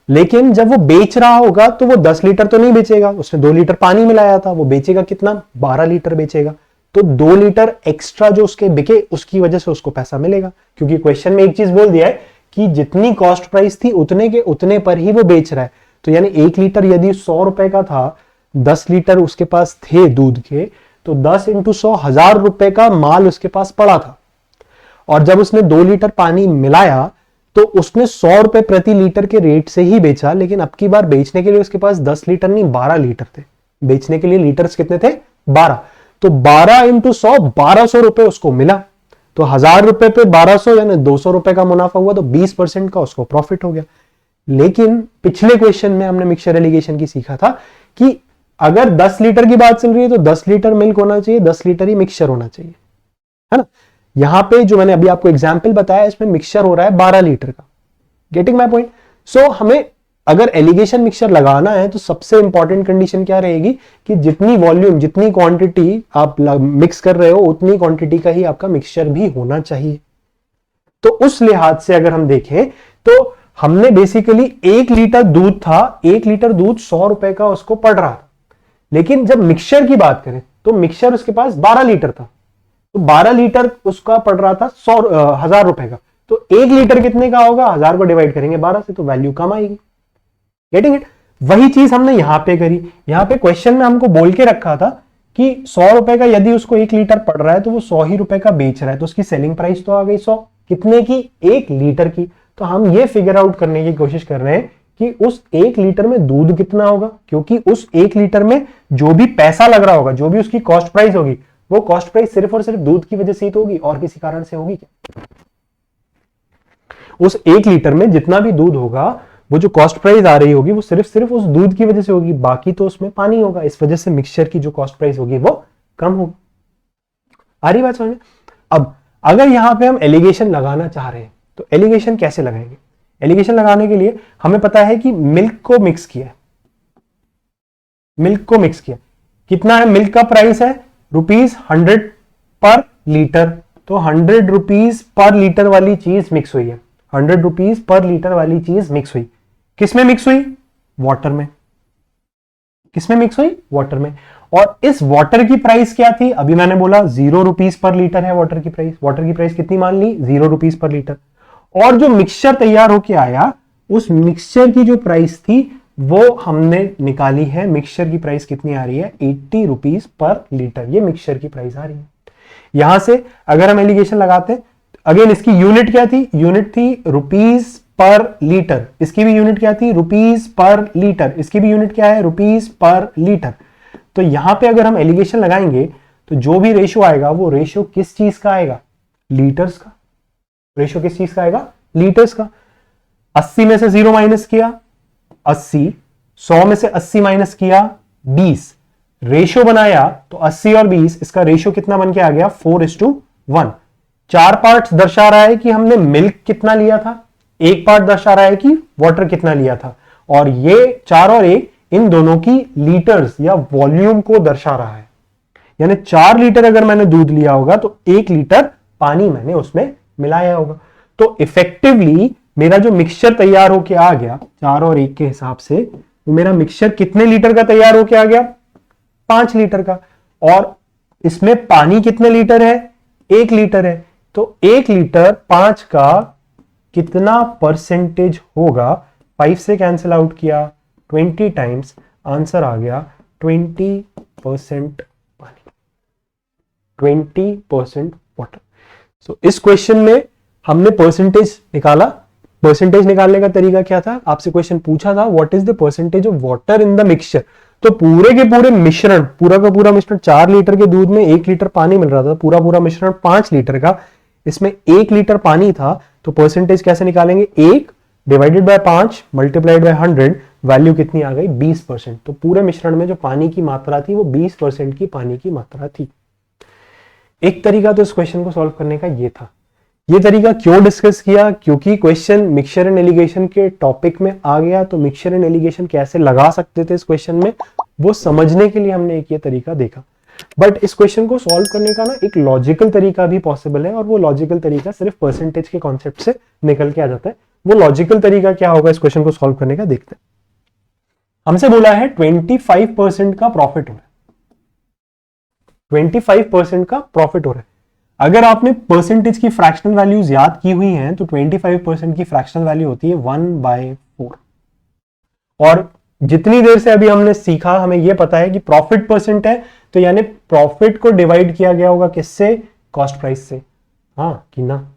लेकिन जब वो बेच रहा होगा तो वो 10 लीटर तो नहीं बेचेगा, उसने 2 लीटर पानी मिलाया था, वो बेचेगा कितना, 12 लीटर बेचेगा। तो 2 लीटर एक्स्ट्रा जो उसके बिके उसकी वजह से उसको पैसा मिलेगा, क्योंकि क्वेश्चन में एक चीज बोल दिया है कि जितनी कॉस्ट प्राइस थी उतने के उतने पर ही वो बेच रहा है। तो यानी 1 लीटर यदि 100 रुपए का था, 10 लीटर उसके पास थे दूध के, तो 10 × 100 1000 रुपए का माल उसके पास पड़ा था। और जब उसने 2 लीटर पानी मिलाया तो उसने 100 रुपए प्रति लीटर के रेट से ही बेचा, लेकिन अब की बार बेचने के लिए उसके पास 10 लीटर नहीं 12 लीटर थे। बेचने के लिए लीटर्स कितने थे, 12। तो 12 × 100 1200 रुपए उसको मिला। तो 1000 रुपए पे 1200 यानी 200 रुपए का मुनाफा हुआ, तो 20% का उसको प्रॉफिट हो गया। लेकिन पिछले क्वेश्चन में हमने मिक्सचर एलिगेशन की सीखा था कि अगर 10 लीटर की बात चल रही है तो 10 लीटर मिल्क होना चाहिए, 10 लीटर ही मिक्सचर होना चाहिए, है ना। यहां पे जो मैंने अभी आपको एग्जांपल बताया, इसमें मिक्सचर हो रहा है 12 लीटर का। Getting my point. सो हमें अगर एलिगेशन मिक्सचर लगाना है तो सबसे इंपॉर्टेंट कंडीशन क्या रहेगी कि जितनी वॉल्यूम, जितनी क्वांटिटी आप मिक्स कर रहे हो, उतनी क्वांटिटी का ही आपका मिक्सचर भी होना चाहिए। तो उस लिहाज से अगर हम देखें तो हमने बेसिकली 1 लीटर दूध था, 1 लीटर दूध 100 रुपए का उसको पड़ रहा था। लेकिन जब मिक्सचर की बात करें तो मिक्सचर उसके पास 12 लीटर था, तो 12 लीटर उसका पड़ रहा था 1000 रुपए का। तो 1 लीटर कितने का होगा, 1000 को डिवाइड करेंगे 12 से, तो वैल्यू कम आएगी। Getting it. वही चीज हमने यहां पे करी। यहां पे क्वेश्चन में हमको बोल के रखा था कि 100 रुपए का यदि उसको 1 लीटर पड़ रहा है तो वो 100 ही रुपए का बेच रहा है, तो उसकी सेलिंग प्राइस तो आ गई 100। कितने की, 1 लीटर की। तो हम ये फिगर आउट करने की कोशिश कर रहे हैं कि उस 1 लीटर में दूध कितना होगा, क्योंकि उस 1 लीटर में जो भी पैसा लग रहा होगा, जो भी उसकी कॉस्ट प्राइस होगी, वो कॉस्ट प्राइस सिर्फ और सिर्फ दूध की वजह से ही तो होगी, और किसी कारण से होगी क्या। उस 1 लीटर में जितना भी दूध होगा, वो जो कॉस्ट प्राइस आ रही होगी वो सिर्फ उस दूध की वजह से होगी, बाकी तो उसमें पानी होगा। इस वजह से मिक्सचर की जो कॉस्ट प्राइस होगी वो कम होगी। आ रही बात समझ में। अब अगर यहां पे हम एलिगेशन लगाना चाह रहे हैं तो एलिगेशन कैसे लगाएंगे। एलिगेशन लगाने के लिए हमें पता है कि मिल्क को मिक्स किया, मिल्क को मिक्स किया। कितना है मिल्क का प्राइस है, ₹100 पर लीटर। तो 100 रुपीज पर लीटर वाली चीज मिक्स हुई है, 100 रुपीज पर लीटर वाली चीज मिक्स हुई। किसमें मिक्स हुई, वाटर में। किसमें मिक्स हुई, वाटर में। और इस वाटर की प्राइस क्या थी, अभी मैंने बोला 0 रुपीज पर लीटर है वाटर की प्राइस। वाटर की प्राइस कितनी मान ली, 0 रुपीज पर लीटर। और जो मिक्सचर तैयार होके आया, उस मिक्सचर की जो प्राइस थी वो हमने निकाली है। मिक्सचर की प्राइस कितनी आ रही है, 80 रुपीज पर लीटर। ये मिक्सचर की प्राइस आ रही है। यहां से अगर हम एलिगेशन लगाते हैं, अगेन इसकी यूनिट क्या थी, यूनिट थी रुपीज पर लीटर। इसकी भी यूनिट क्या थी, रुपीज पर लीटर। इसकी भी यूनिट क्या है, रुपीज पर लीटर। तो यहां पे अगर हम एलिगेशन लगाएंगे तो जो भी रेशियो आएगा वो रेशियो किस चीज का आएगा, लीटर्स का। रेशियो किस चीज का आएगा, लीटर्स का। 80 में से 0 माइनस किया 80, 100 में से 80 माइनस किया 20, रेशियो बनाया तो 80 और 20, इसका रेशियो कितना बन के आ गया, 4:1। 4 पार्ट्स दर्शा रहा है कि हमने मिल्क कितना लिया था, 1 पार्ट दर्शा रहा है कि वाटर कितना लिया था, और ये 4 और 1 इन दोनों की लीटर्स या वॉल्यूम को दर्शा रहा है। यानी 4 लीटर अगर मैंने दूध लिया होगा तो 1 लीटर पानी मैंने उसमें मिलाया होगा। तो इफेक्टिवली मेरा जो मिक्सचर तैयार होके आ गया 4 और 1 के हिसाब से, तो मेरा मिक्सचर कितने लीटर का तैयार होके आ गया, 5 लीटर का। और इसमें पानी कितने लीटर है, 1 लीटर है। तो 1 लीटर 5 का कितना परसेंटेज होगा, 5 से कैंसिल आउट किया 20 टाइम्स, आंसर आ गया 20% पानी, 20% वाटर। सो इस क्वेश्चन में हमने परसेंटेज निकाला। परसेंटेज निकालने का तरीका क्या था, आपसे क्वेश्चन पूछा था what is the percentage of water in the mixture. तो पूरे के पूरे मिश्रण, पूरा का पूरा मिश्रण, 4 लीटर के दूध में 1 लीटर पानी मिल रहा था, पूरा पूरा मिश्रण 5 लीटर का, इसमें 1 लीटर पानी था। तो परसेंटेज कैसे निकालेंगे, 1 divided by 5 multiplied by 100, value कितनी आ गई, 20%। तो पूरे मिश्रण में जो पानी की मात्रा थी वो 20% की पानी की मात्रा थी। एक तरीका तो इस क्वेश्चन को सॉल्व करने का ये था। ये तरीका क्यों डिस्कस किया, क्योंकि क्वेश्चन मिक्सचर एंड एलिगेशन के टॉपिक में आ गया, तो मिक्सचर एंड एलिगेशन कैसे लगा सकते थे इस क्वेश्चन में, वो समझने के लिए हमने एक ये तरीका देखा। बट इस क्वेश्चन को सॉल्व करने का ना एक लॉजिकल तरीका भी पॉसिबल है, और वो लॉजिकल तरीका सिर्फ परसेंटेज के कॉन्सेप्ट से निकल के आ जाता है। वो लॉजिकल तरीका क्या होगा इस क्वेश्चन को सॉल्व करने का, देखते हैं। हमसे बोला है 25% का प्रॉफिट हो रहा है, 25% का प्रॉफिट हो रहा है। अगर आपने परसेंटेज की फ्रैक्शनल वैल्यूज याद की हुई हैं तो 25% की फ्रैक्शनल वैल्यू होती है 1/4। और जितनी देर से अभी हमने सीखा, हमें यह पता है कि प्रॉफिट परसेंट है, तो यानी प्रॉफिट को डिवाइड किया गया होगा किससे, कॉस्ट प्राइस से, हाँ कि ना।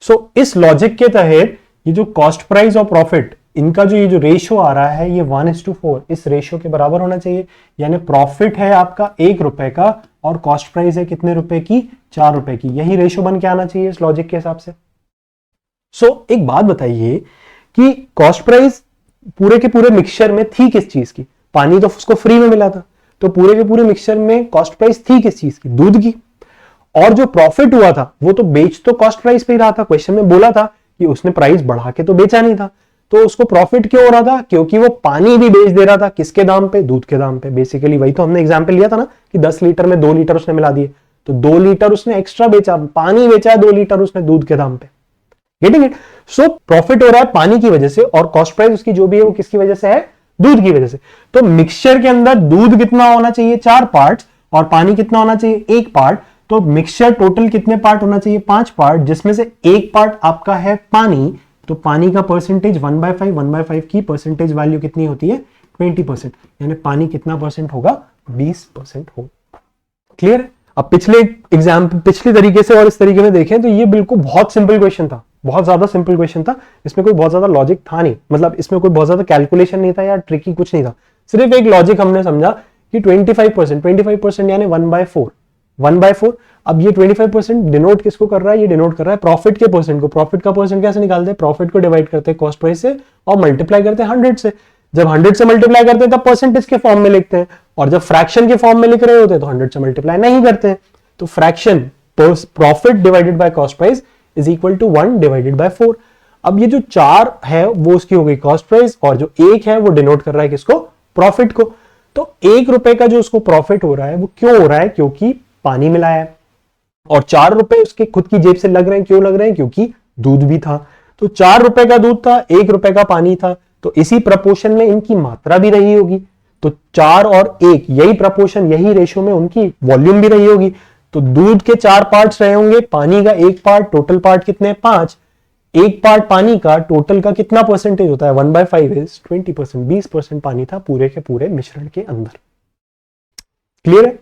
सो इस लॉजिक के तहत ये जो कॉस्ट प्राइस और प्रॉफिट, इनका जो ये जो रेशियो आ रहा है ये 1:4 इस रेशियो के बराबर होना चाहिए। यानी प्रॉफिट है आपका 1 रुपए का और कॉस्ट प्राइस है कितने रुपए की, 4 रुपए की। यही रेशियो बन के आना चाहिए इस लॉजिक के हिसाब से। सो एक बात बताइए कि कॉस्ट प्राइस पूरे के पूरे मिक्सचर में थी किस चीज की, पानी तो उसको फ्री में मिला था, तो पूरे के पूरे मिक्सचर में कॉस्ट प्राइस थी किस चीज की, दूध की। और जो प्रॉफिट हुआ था वो तो बेच तो कॉस्ट प्राइस पे ही रहा था, क्वेश्चन में बोला था कि उसने प्राइस बढ़ा के तो बेचा नहीं था। तो उसको प्रॉफिट क्यों हो रहा था, क्योंकि वो पानी भी बेच दे रहा था, किसके दाम पे, दूध के दाम पे। बेसिकली वही तो हमने एग्जांपल लिया था ना कि 10 लीटर में 2 लीटर उसने मिला दिए, तो 2 लीटर उसने एक्स्ट्रा बेचा, पानी बेचा है 2 लीटर उसने दूध के दाम पे। Getting it. सो प्रॉफिट हो रहा है पानी की वजह से, और कॉस्ट प्राइस उसकी जो भी है वो किसकी वजह से है, दूध की वजह से। तो मिक्सचर के अंदर दूध कितना होना चाहिए, 4 पार्ट, और पानी कितना होना चाहिए, 1 पार्ट। तो मिक्सचर टोटल कितने पार्ट होना चाहिए, 5 पार्ट, जिसमें से 1 पार्ट आपका है पानी। तो पानी का परसेंटेज 1/5, 1/5 की परसेंटेज वैल्यू कितनी होती है, 20%। यानी पानी कितना परसेंट होगा, 20% होगा। क्लियर है। अब पिछले एग्जाम्पल, पिछले तरीके से और इस तरीके में देखें तो ये बिल्कुल बहुत सिंपल क्वेश्चन था, बहुत ज्यादा सिंपल क्वेश्चन था। इसमें कोई बहुत ज्यादा लॉजिक था नहीं, मतलब इसमें कोई बहुत ज्यादा कैलकुलेशन नहीं था या ट्रिकी कुछ नहीं था। सिर्फ एक लॉजिक हमने समझा कि 25% यानी 1/4, 1/4। अब ये 25% डिनोट किसको कर रहा है, ये डिनोट कर रहा है प्रॉफिट के परसेंट को। प्रॉफिट का परसेंट कैसे निकालते हैं, प्रॉफिट को डिवाइड करते हैं कॉस्ट प्राइस से और मल्टीप्लाई करते हैं 100 से। जब 100 से मल्टीप्लाई करते हैं तब परसेंटेज के फॉर्म में लिखते हैं, और जब फ्रैक्शन के फॉर्म में लिख रहे होते हैं तो 100 से मल्टीप्लाई नहीं करते हैं। तो fraction profit divided by cost price is equal to 1/4। अब ये जो 4 है वो उसकी हो गई कॉस्ट प्राइस, और जो 1 है वो डिनोट कर रहा है किसको, प्रॉफिट को। तो 1 रुपए का जो उसको प्रॉफिट हो रहा है वो क्यों हो रहा है, क्योंकि पानी मिलाया है। और 4 रुपए उसके खुद की जेब से लग रहे हैं, क्यों लग रहे हैं, क्योंकि दूध भी था। तो 4 रुपए का दूध था, 1 रुपए का पानी था, तो इसी प्रपोर्शन में इनकी मात्रा भी रही होगी। तो 4 और 1 यही प्रपोर्शन, यही रेशियो में उनकी वॉल्यूम भी रही होगी। तो दूध के 4 पार्ट्स रहे होंगे, पानी का 1 पार्ट, टोटल पार्ट कितने, 5। 1 पार्ट पानी का टोटल का कितना परसेंटेज होता है, 1/5 इज 20%, 20% पानी था पूरे के पूरे मिश्रण के अंदर। क्लियर है।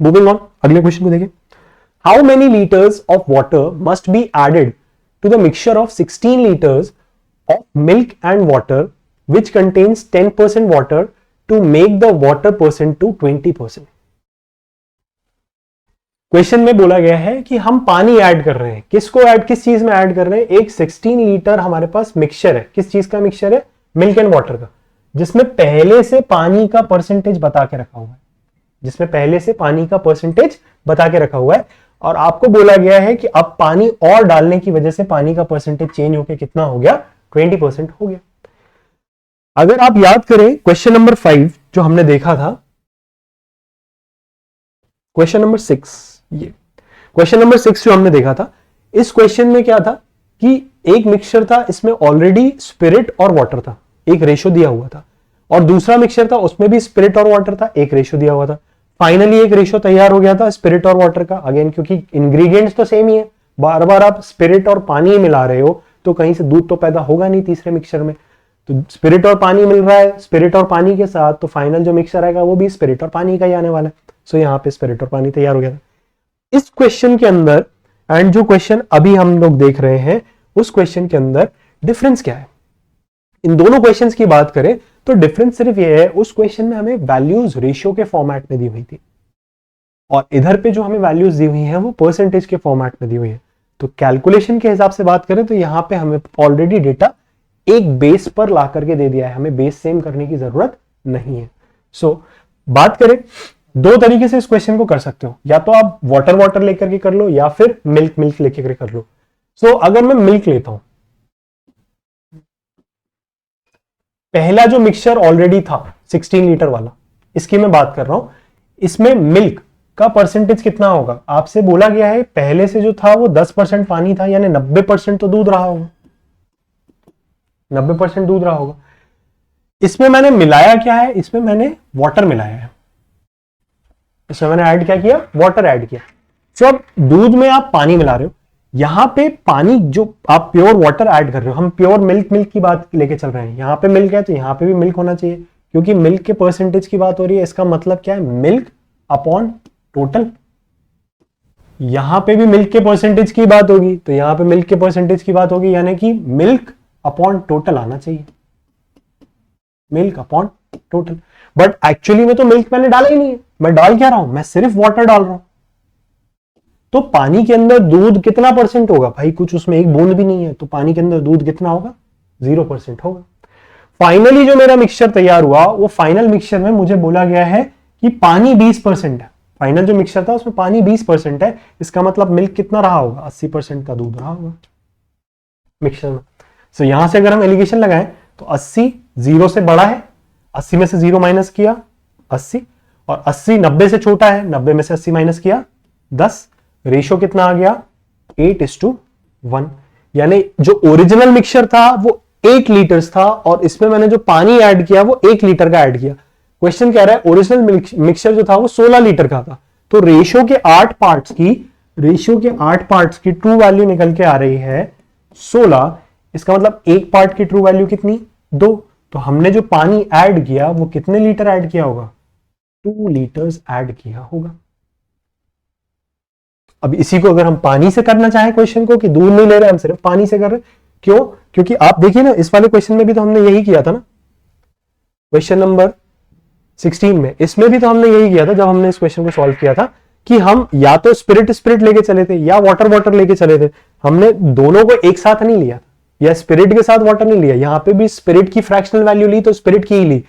मूविंग ऑन, अगले क्वेश्चन को देखें। How many liters of water must be added to the mixture of 16 liters of milk and water which contains 10% water to make the water percent to 20%? Question में बोला गया है कि हम पानी ऐड कर रहे हैं, किसको ऐड, किस चीज में ऐड कर रहे हैं, एक 16 लीटर हमारे पास मिक्सचर है। किस चीज का मिक्सचर है, मिल्क एंड वाटर का, जिसमें पहले से पानी का परसेंटेज बता के रखा हुआ है, जिसमें पहले से पानी का परसेंटेज बता के रखा हुआ है। और आपको बोला गया है कि अब पानी और डालने की वजह से पानी का परसेंटेज चेंज होकर कितना हो गया, 20% हो गया। अगर आप याद करें क्वेश्चन नंबर 5 जो हमने देखा था, क्वेश्चन नंबर 6, ये क्वेश्चन नंबर 6 जो हमने देखा था, इस क्वेश्चन में क्या था कि एक मिक्सचर था, इसमें ऑलरेडी स्पिरिट और वाटर था, एक रेशो दिया हुआ था, और दूसरा मिक्सचर था उसमें भी स्पिरिट और वाटर था, एक रेशो दिया हुआ था। फाइनली एक रेशो तैयार हो गया था स्पिरिट और वाटर का, अगेन क्योंकि इंग्रेडिएंट्स तो सेम ही है, बार बार आप स्पिरिट और पानी मिला रहे हो तो कहीं से दूध तो पैदा होगा नहीं तीसरे मिक्सचर में, तो स्पिरिट और पानी मिल रहा है, स्पिरिट और पानी के साथ, तो फाइनल जो मिक्सचर आएगा वो भी स्पिरिट और पानी का ही आने वाला है। सो यहाँ पे स्पिरिट और पानी तैयार हो गया था इस क्वेश्चन के अंदर। एंड जो क्वेश्चन अभी हम लोग देख रहे हैं उस क्वेश्चन के अंदर डिफरेंस क्या है, इन दोनों क्वेश्चंस की बात करें तो डिफरेंस सिर्फ ये है, उस क्वेश्चन में हमें वैल्यूज रेशियो के फॉर्मेट में दी हुई थी और इधर पे जो हमें वैल्यूज दी हुई हैं वो परसेंटेज के फॉर्मेट में दी हुई है। तो कैलकुलेशन के हिसाब से बात करें तो यहां पे हमें ऑलरेडी डेटा एक बेस पर ला करके दे दिया है, हमें बेस सेम करने की जरूरत नहीं है। सो बात करें, दो तरीके से इस क्वेश्चन को कर सकते हो, या तो आप वाटर वाटर लेकर के कर लो या फिर मिल्क मिल्क लेकर कर लो। सो अगर मैं मिल्क लेता हूं, पहला जो मिक्सचर ऑलरेडी था 16 लीटर वाला, इसकी मैं बात कर रहा हूं, इसमें मिल्क का परसेंटेज कितना होगा, आपसे बोला गया है पहले से जो था वो 10% पानी था, यानी 90% तो दूध रहा होगा, 90% दूध रहा होगा। इसमें मैंने मिलाया क्या है, इसमें मैंने वाटर मिलाया है, इसमें मैंने ऐड क्या किया, वाटर ऐड किया। जब दूध में आप पानी मिला रहे हो, यहां पे पानी जो आप प्योर वाटर ऐड कर रहे हो, हम प्योर मिल्क मिल्क की बात लेके चल रहे हैं, यहां पे मिल्क है तो यहां पे भी मिल्क होना चाहिए, क्योंकि मिल्क के परसेंटेज की बात हो रही है, इसका मतलब क्या है, मिल्क अपॉन टोटल। यहां पे भी मिल्क के परसेंटेज की बात होगी तो यहां पे मिल्क के परसेंटेज की बात होगी, यानी कि मिल्क अपॉन टोटल आना चाहिए, milk upon total. But actually में तो मिल्क मैंने डाला ही नहीं है, मैं डाल क्या रहा हूं, मैं सिर्फ वाटर डाल रहा हूं। तो पानी के अंदर दूध कितना परसेंट होगा भाई, कुछ उसमें एक बूंद भी नहीं है, तो पानी के अंदर दूध कितना होगा, 0% होगा। फाइनली जो मेरा मिक्सचर तैयार हुआ, वो फाइनल मिक्सचर में मुझे बोला गया है कि पानी 20% है, फाइनल जो मिक्सचर था उसमें पानी 20% है, इसका मतलब मिल्क कितना रहा होगा, 80% का दूध रहा होगा मिक्सचर में। सो यहां से अगर हम एलिगेशन लगाएं तो 80 0 से बड़ा है, 80 में से 0 माइनस किया 80, और 80 90 से छोटा है, 90 में से 80 माइनस किया 10, रेशो कितना आ गया 8:1, यानी जो ओरिजिनल मिक्सचर था वो 8 लीटर्स था और इसमें मैंने जो पानी ऐड किया वो 1 लीटर का ऐड किया। क्वेश्चन कह रहा है ओरिजिनल मिक्सचर जो था वो 16 लीटर का था, तो रेशो के 8 पार्ट्स की ट्रू वैल्यू निकल के आ रही है 16, इसका मतलब एक पार्ट की ट्रू वैल्यू कितनी, 2, तो हमने जो पानी ऐड किया वो कितने लीटर ऐड किया होगा, 2 लीटर्स ऐड किया होगा। अब इसी को अगर हम पानी से करना चाहें क्वेश्चन को, कि दूध नहीं ले रहे हम सिर्फ पानी से कर रहे, क्यों, क्योंकि आप देखिए ना इस वाले क्वेश्चन में भी तो हमने यही किया था ना, क्वेश्चन नंबर 16 में, इसमें भी तो हमने यही किया था जब हमने इस क्वेश्चन को सॉल्व किया था, कि हम या तो स्पिरिट लेके चले थे या वाटर लेके चले थे, हमने दोनों को एक साथ नहीं लिया या स्पिरिट के साथ वाटर नहीं लिया। यहां पे भी स्पिरिट की फ्रैक्शनल वैल्यू ली तो स्पिरिट की ही ली,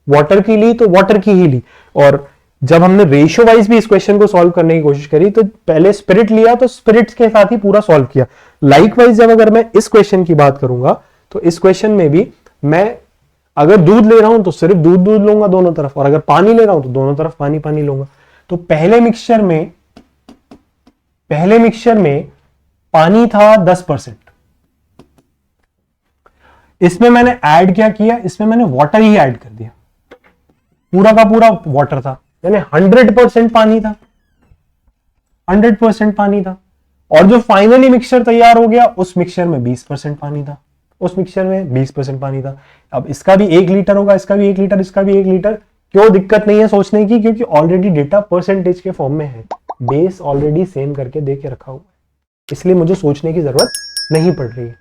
वाटर की ली तो वाटर की ही ली, और जब हमने रेशियो वाइज भी इस क्वेश्चन को सॉल्व करने की कोशिश करी तो पहले स्पिरिट लिया तो स्पिरिट के साथ ही पूरा सॉल्व किया। लाइकवाइज जब अगर मैं इस क्वेश्चन की बात करूंगा तो इस क्वेश्चन में भी मैं अगर दूध ले रहा हूं तो सिर्फ दूध लूंगा दोनों तरफ, और अगर पानी ले रहा हूं तो दोनों तरफ पानी लूंगा। तो पहले मिक्सचर में पानी था 10%, इसमें मैंने ऐड क्या किया, इसमें मैंने वाटर ही ऐड कर दिया, पूरा का पूरा वाटर था, यानी 100% पानी था, 100% पानी था। और जो फाइनली मिक्सचर तैयार हो गया उस मिक्सचर में 20% पानी था, उस मिक्सचर में 20% पानी था। अब इसका भी 1 लीटर होगा, इसका भी 1 लीटर, इसका भी 1 लीटर, क्यों दिक्कत नहीं है सोचने की, क्योंकि ऑलरेडी डेटा परसेंटेज के फॉर्म में है, बेस ऑलरेडी सेम करके दे के रखा हुआ है, इसलिए मुझे सोचने की जरूरत नहीं पड़ रही है।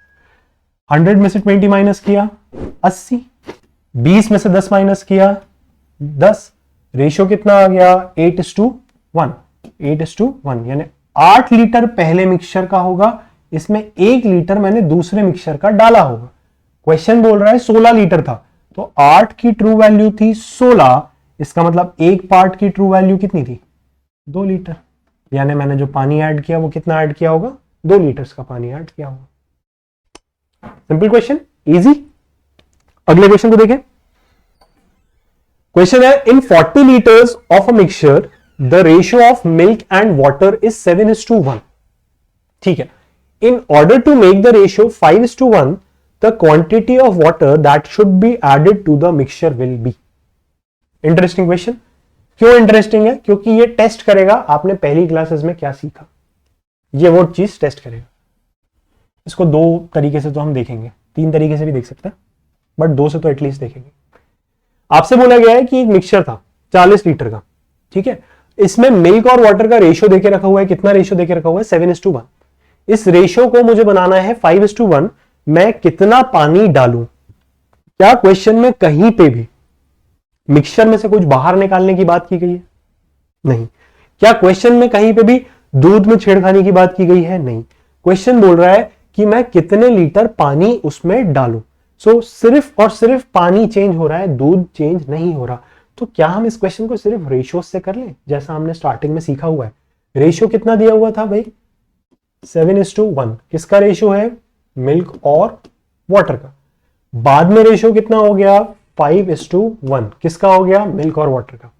100 में से 20 माइनस किया 80, 20 में से 10 माइनस किया 10, रेशियो कितना आ गया 8:1, 8:1, यानी 8 लीटर पहले मिक्सचर का होगा, इसमें 1 लीटर मैंने दूसरे मिक्सचर का डाला होगा। क्वेश्चन बोल रहा है 16 लीटर था, तो 8 की ट्रू वैल्यू थी 16, इसका मतलब एक पार्ट की ट्रू वैल्यू कितनी थी, 2 लीटर। यानी मैंने जो पानी ऐड किया वो कितना ऐड किया होगा, 2 लीटर्स का पानी ऐड किया होगा। Simple question, easy. अगले क्वेश्चन को देखें। क्वेश्चन है, in 40 litres of a mixture the ratio of milk and water is 7:1। ठीक है, in order to make the ratio 5:1 the quantity of water that should be added to the mixture will be. Interesting question. क्यों interesting है? क्योंकि ये test करेगा आपने पहली classes में क्या सीखा, ये वो चीज टेस्ट करेगा। इसको 2 तरीके से तो हम देखेंगे, 3 तरीके से भी देख सकते हैं, बट 2 से तो एटलीस्ट देखेंगे। आपसे बोला गया है कि एक मिक्सचर था 40 लीटर का, ठीक है, इसमें मिल्क और वाटर का रेशियो देके रखा हुआ है। कितना रेशियो देके रखा हुआ है? 7:1। इस रेशियो को मुझे बनाना है 5:1। मैं कितना पानी डालूं? क्या क्वेश्चन में कहीं पे भी मिक्सचर में से कुछ बाहर निकालने की बात की गई है? नहीं। क्या क्वेश्चन में कहीं पे भी दूध में छेड़खानी की बात की गई है? नहीं। क्वेश्चन बोल रहा है कि मैं कितने लीटर पानी उसमें डालूं। सो सिर्फ और सिर्फ पानी चेंज हो रहा है, दूध चेंज नहीं हो रहा। तो क्या हम इस क्वेश्चन को सिर्फ रेशियो से कर लें, जैसा हमने स्टार्टिंग में सीखा हुआ है? रेशियो कितना दिया हुआ था भाई? 7:1। किसका रेशियो है? मिल्क और वाटर का। बाद में रेशियो कितना हो गया? 5:1। किसका हो गया? मिल्क और वाटर का।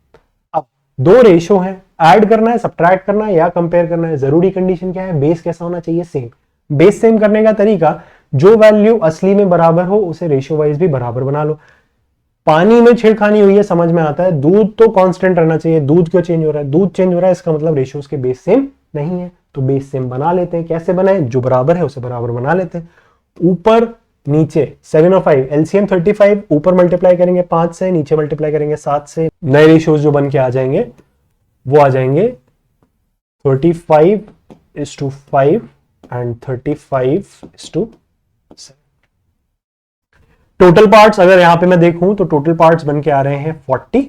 अब 2 रेशियो है, ऐड करना है, सब्ट्रैक्ट करना है या कंपेयर करना है। जरूरी कंडीशन क्या है? बेस कैसा होना चाहिए? सेम। बेस सेम करने का तरीका, जो वैल्यू असली में बराबर हो उसे रेशियो वाइज भी बराबर बना लो। पानी में छेड़खानी हुई है, समझ में आता है। दूध तो कांस्टेंट रहना चाहिए, दूध क्यों चेंज हो रहा है? दूध चेंज हो रहा है, इसका मतलब रेशियोज के बेस सेम नहीं है, तो बेस सेम बना लेते हैं। कैसे बनाए? जो बराबर है उसे बराबर बना लेते हैं। ऊपर नीचे 7 और 5 एलसीएम 35, ऊपर मल्टीप्लाई करेंगे 5 से, नीचे मल्टीप्लाई करेंगे 7 से। नए रेशियोज जो बन के आ जाएंगे वो आ जाएंगे 35:5 एंड 35:7। टोटल पार्ट्स अगर यहां पे मैं देखूं तो टोटल पार्ट्स बन के आ रहे हैं 40,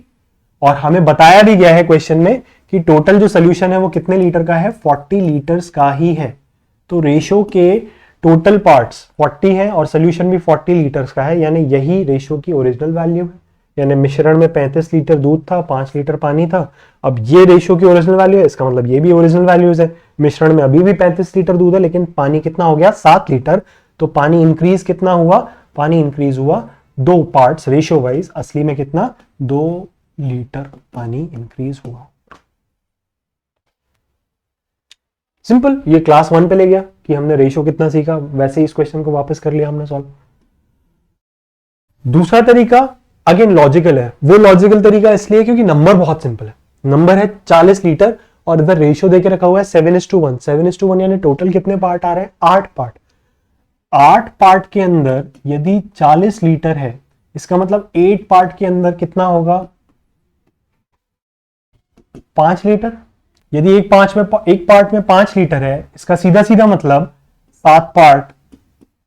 और हमें बताया भी गया है क्वेश्चन में कि टोटल जो सोल्यूशन है वो कितने लीटर का है? 40 लीटर्स का ही है। तो रेशियो के टोटल पार्ट्स 40 है और सोल्यूशन भी 40 लीटर्स का है, यानी यही रेशियो की ओरिजिनल वैल्यू है। यानी मिश्रण में 35 लीटर दूध था, 5 लीटर पानी था। अब ये रेशियो की ओरिजिनल वैल्यू है, इसका मतलब ये भी ओरिजिनल वैल्यूज है। मिश्रण में अभी भी 35 लीटर दूध है, लेकिन पानी कितना हो गया? 7 लीटर। तो पानी इंक्रीज कितना हुआ? पानी इंक्रीज हुआ 2 पार्ट्स रेशियो वाइज। असली में कितना? 2 लीटर पानी इंक्रीज हुआ। सिंपल। ये क्लास 1 पे ले गया कि हमने रेशियो कितना सीखा, वैसे ही इस क्वेश्चन को वापस कर लिया हमने सॉल्व। दूसरा तरीका अगेन लॉजिकल है। वो लॉजिकल तरीका इसलिए क्योंकि नंबर बहुत सिंपल है। नंबर है 40 लीटर और इधर रेशियो देके रखा हुआ है 7:1। 7:1 यानी टोटल कितने पार्ट आ रहे हैं? 8 पार्ट। 8 पार्ट के अंदर यदि 40 लीटर है, इसका मतलब 8 पार्ट के अंदर कितना होगा? 5 लीटर। यदि एक पार्ट में 5 लीटर है, इसका सीधा सीधा मतलब 7 पार्ट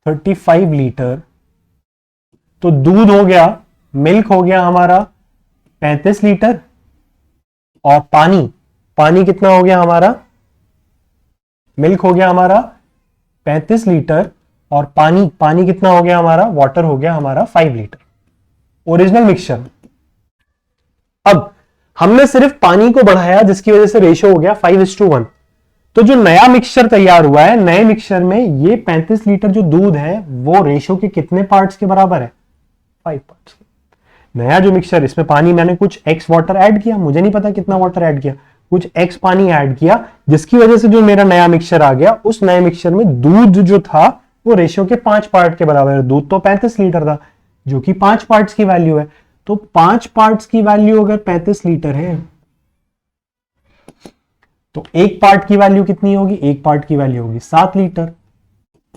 35 लीटर। तो दूध हो गया, मिल्क हो गया हमारा 35 लीटर, और पानी कितना हो गया हमारा? मिल्क हो गया हमारा 35 लीटर, और पानी कितना हो गया हमारा? वाटर हो गया हमारा 5 लीटर। Original mixture. अब हमने सिर्फ पानी को बढ़ाया, जिसकी वजह से रेशियो हो गया 5:1। तो जो नया मिक्सचर तैयार हुआ है, नए मिक्सचर में ये 35 लीटर जो दूध है वो रेशियो के कितने पार्ट्स के बराबर है? 5 पार्ट्स। नया जो मिक्सचर, इसमें पानी मैंने कुछ एक्स वाटर ऐड किया, मुझे नहीं पता कितना वाटर ऐड किया, कुछ एक्स पानी ऐड किया, जिसकी वजह से जो मेरा नया मिक्सचर आ गया, उस नए मिक्सचर में दूध जो था वो रेशियो के 5 पार्ट के बराबर है। दूध तो 35 लीटर था, जो कि 5 पार्ट्स की वैल्यू है। तो 5 पार्ट्स की वैल्यू अगर 35 लीटर है, तो एक पार्ट की वैल्यू कितनी होगी? एक पार्ट की वैल्यू होगी 7 लीटर,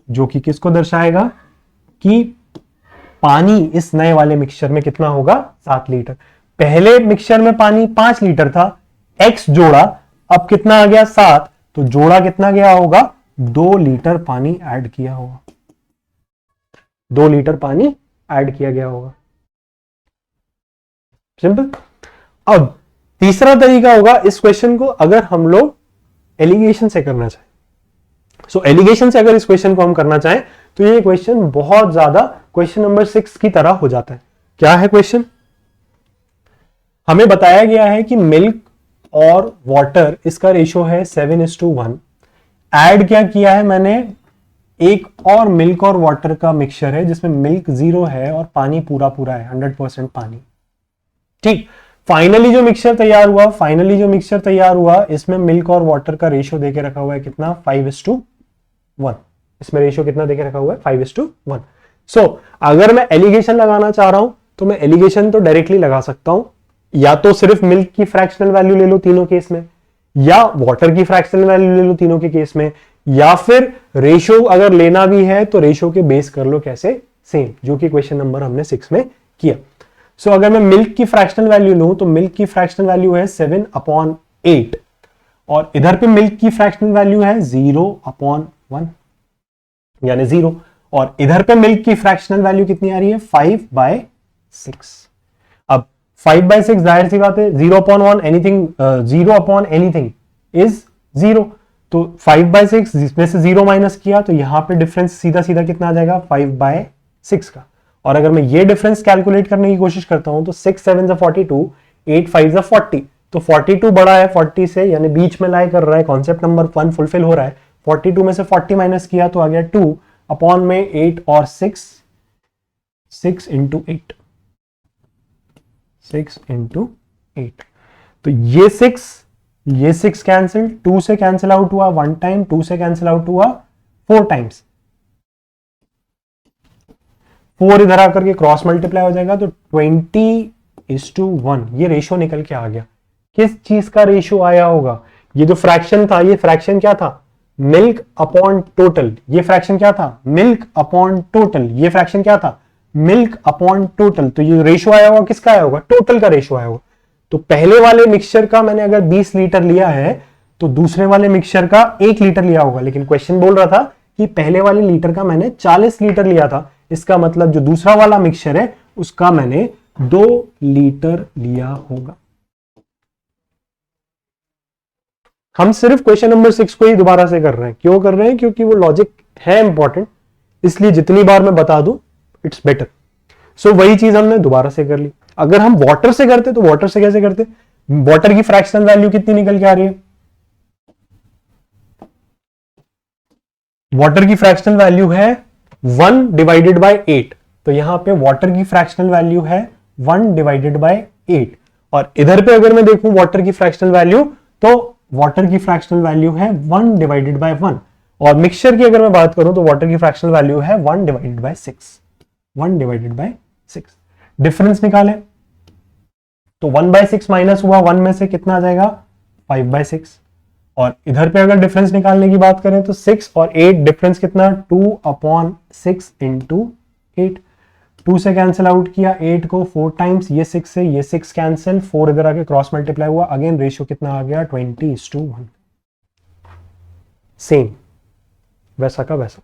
जो कि किसको दर्शाएगा कि पानी इस नए वाले मिक्सचर में कितना होगा? 7 लीटर। पहले मिक्सचर में पानी 5 लीटर था, एक्स जोड़ा, अब कितना आ गया? 7। तो जोड़ा कितना गया होगा? 2 लीटर पानी ऐड किया होगा। 2 लीटर पानी ऐड किया गया होगा। सिंपल। अब तीसरा तरीका होगा इस क्वेश्चन को अगर हम लोग एलिगेशन से करना चाहें। सो एलिगेशन से अगर इस क्वेश्चन को हम करना चाहें तो ये क्वेश्चन बहुत ज्यादा क्वेश्चन नंबर 6 की तरह हो जाता है। क्या है क्वेश्चन? हमें बताया गया है कि मिल्क और वाटर, इसका रेशियो है 7:1। ऐड क्या किया है मैंने, एक और मिल्क और वाटर का मिक्सचर है जिसमें मिल्क 0 है और पानी पूरा पूरा है, 100% पानी। ठीक, फाइनली जो मिक्सचर तैयार हुआ इसमें मिल्क और वाटर का रेशियो देके रखा हुआ है कितना, 5:1। इसमें रेशियो कितना देके रखा हुआ है, 5:1। सो अगर मैं एलिगेशन लगाना चाह रहा हूं तो मैं एलिगेशन तो डायरेक्टली लगा सकता हूं, या तो सिर्फ मिल्क की फ्रैक्शनल वैल्यू ले लो तीनों केस में, या वाटर की फ्रैक्शनल वैल्यू ले लो तीनों के केस में, या फिर रेशियो अगर लेना भी है तो रेशियो के बेस कर लो कैसे, सेम, जो कि क्वेश्चन नंबर हमने 6 में किया। सो अगर मैं मिल्क की फ्रैक्शनल वैल्यू लूं तो मिल्क की फ्रैक्शनल वैल्यू है 7/8 और इधर पे मिल्क की फ्रैक्शनल वैल्यू है 0/1 यानी 0, और इधर पे मिल्क की फ्रैक्शनल वैल्यू कितनी आ रही है, 5/6। अब 5/6 जाहिर सी बात है 0/1 एनीथिंग, 0/anything इज 0, तो 5/6 जिसमें से 0 माइनस किया तो यहां पे डिफरेंस सीधा सीधा कितना आ जाएगा, 5/6 का। और अगर मैं ये डिफरेंस कैलकुलेट करने की कोशिश करता हूं तो 6 7 42, 8 5 40, तो 42 बड़ा है 40 से, यानी बीच में लाई कर रहा है, कॉन्सेप्ट नंबर 1 फुलफिल हो रहा है। 42 में से 40 माइनस किया तो आ गया 2 अपॉन में 8 और 6, 6 इंटू 8, 6 इंटू 8, तो ये 6 कैंसिल, 2 से कैंसिल आउट हुआ 1 टाइम, 2 से कैंसिल आउट हुआ 4 टाइम्स, 4 इधर आकर के क्रॉस मल्टीप्लाई हो जाएगा तो 20:1 ये रेशियो निकल के आ गया। किस चीज का रेशियो आया होगा, ये जो फ्रैक्शन था, ये फ्रैक्शन क्या था, मिल्क अपॉन टोटल, ये फ्रैक्शन क्या था, मिल्क अपॉन टोटल, ये फ्रैक्शन क्या था, मिल्क अपॉन टोटल, तो ये रेशियो आया होगा किसका आया होगा, टोटल का रेशियो आया होगा। तो पहले वाले मिक्सचर का मैंने अगर 20 लीटर लिया है तो दूसरे वाले मिक्सचर का 1 लीटर लिया होगा, लेकिन क्वेश्चन बोल रहा था कि पहले वाले लीटर का मैंने 40 लीटर लिया था, इसका मतलब जो दूसरा वाला मिक्सचर है उसका मैंने 2 लीटर लिया होगा। हम सिर्फ क्वेश्चन नंबर 6 को ही दोबारा से कर रहे हैं, क्यों कर रहे हैं, क्योंकि वो लॉजिक है इंपॉर्टेंट, इसलिए जितनी बार मैं बता दूं इट्स बेटर। सो वही चीज हमने दोबारा से कर ली। अगर हम वाटर से करते तो वाटर से कैसे करते, वाटर की फ्रैक्शनल वैल्यू कितनी निकल के आ रही है, वाटर की फ्रैक्शनल वैल्यू है 1/8, तो यहां पे वाटर की फ्रैक्शनल वैल्यू है 1/8, और इधर पे अगर मैं देखूं वाटर की फ्रैक्शनल वैल्यू तो वाटर की फ्रैक्शनल वैल्यू है 1/1, और मिक्सचर की अगर मैं बात करूं तो वाटर की फ्रैक्शनल वैल्यू है 1/6, 1/6। डिफरेंस निकालें तो 1/6 माइनस हुआ 1 में से कितना आ जाएगा, 5/6, और इधर पे अगर डिफरेंस निकालने की बात करें तो 6 और 8 डिफरेंस कितना, 2/6 इंटू 8, 2 से कैंसिल आउट किया 8 को 4 टाइम्स, ये 6 से ये 6 कैंसिल, 4 इधर आके क्रॉस मल्टीप्लाई हुआ, अगेन रेशियो कितना आ गया, 20:1, सेम वैसा का वैसा।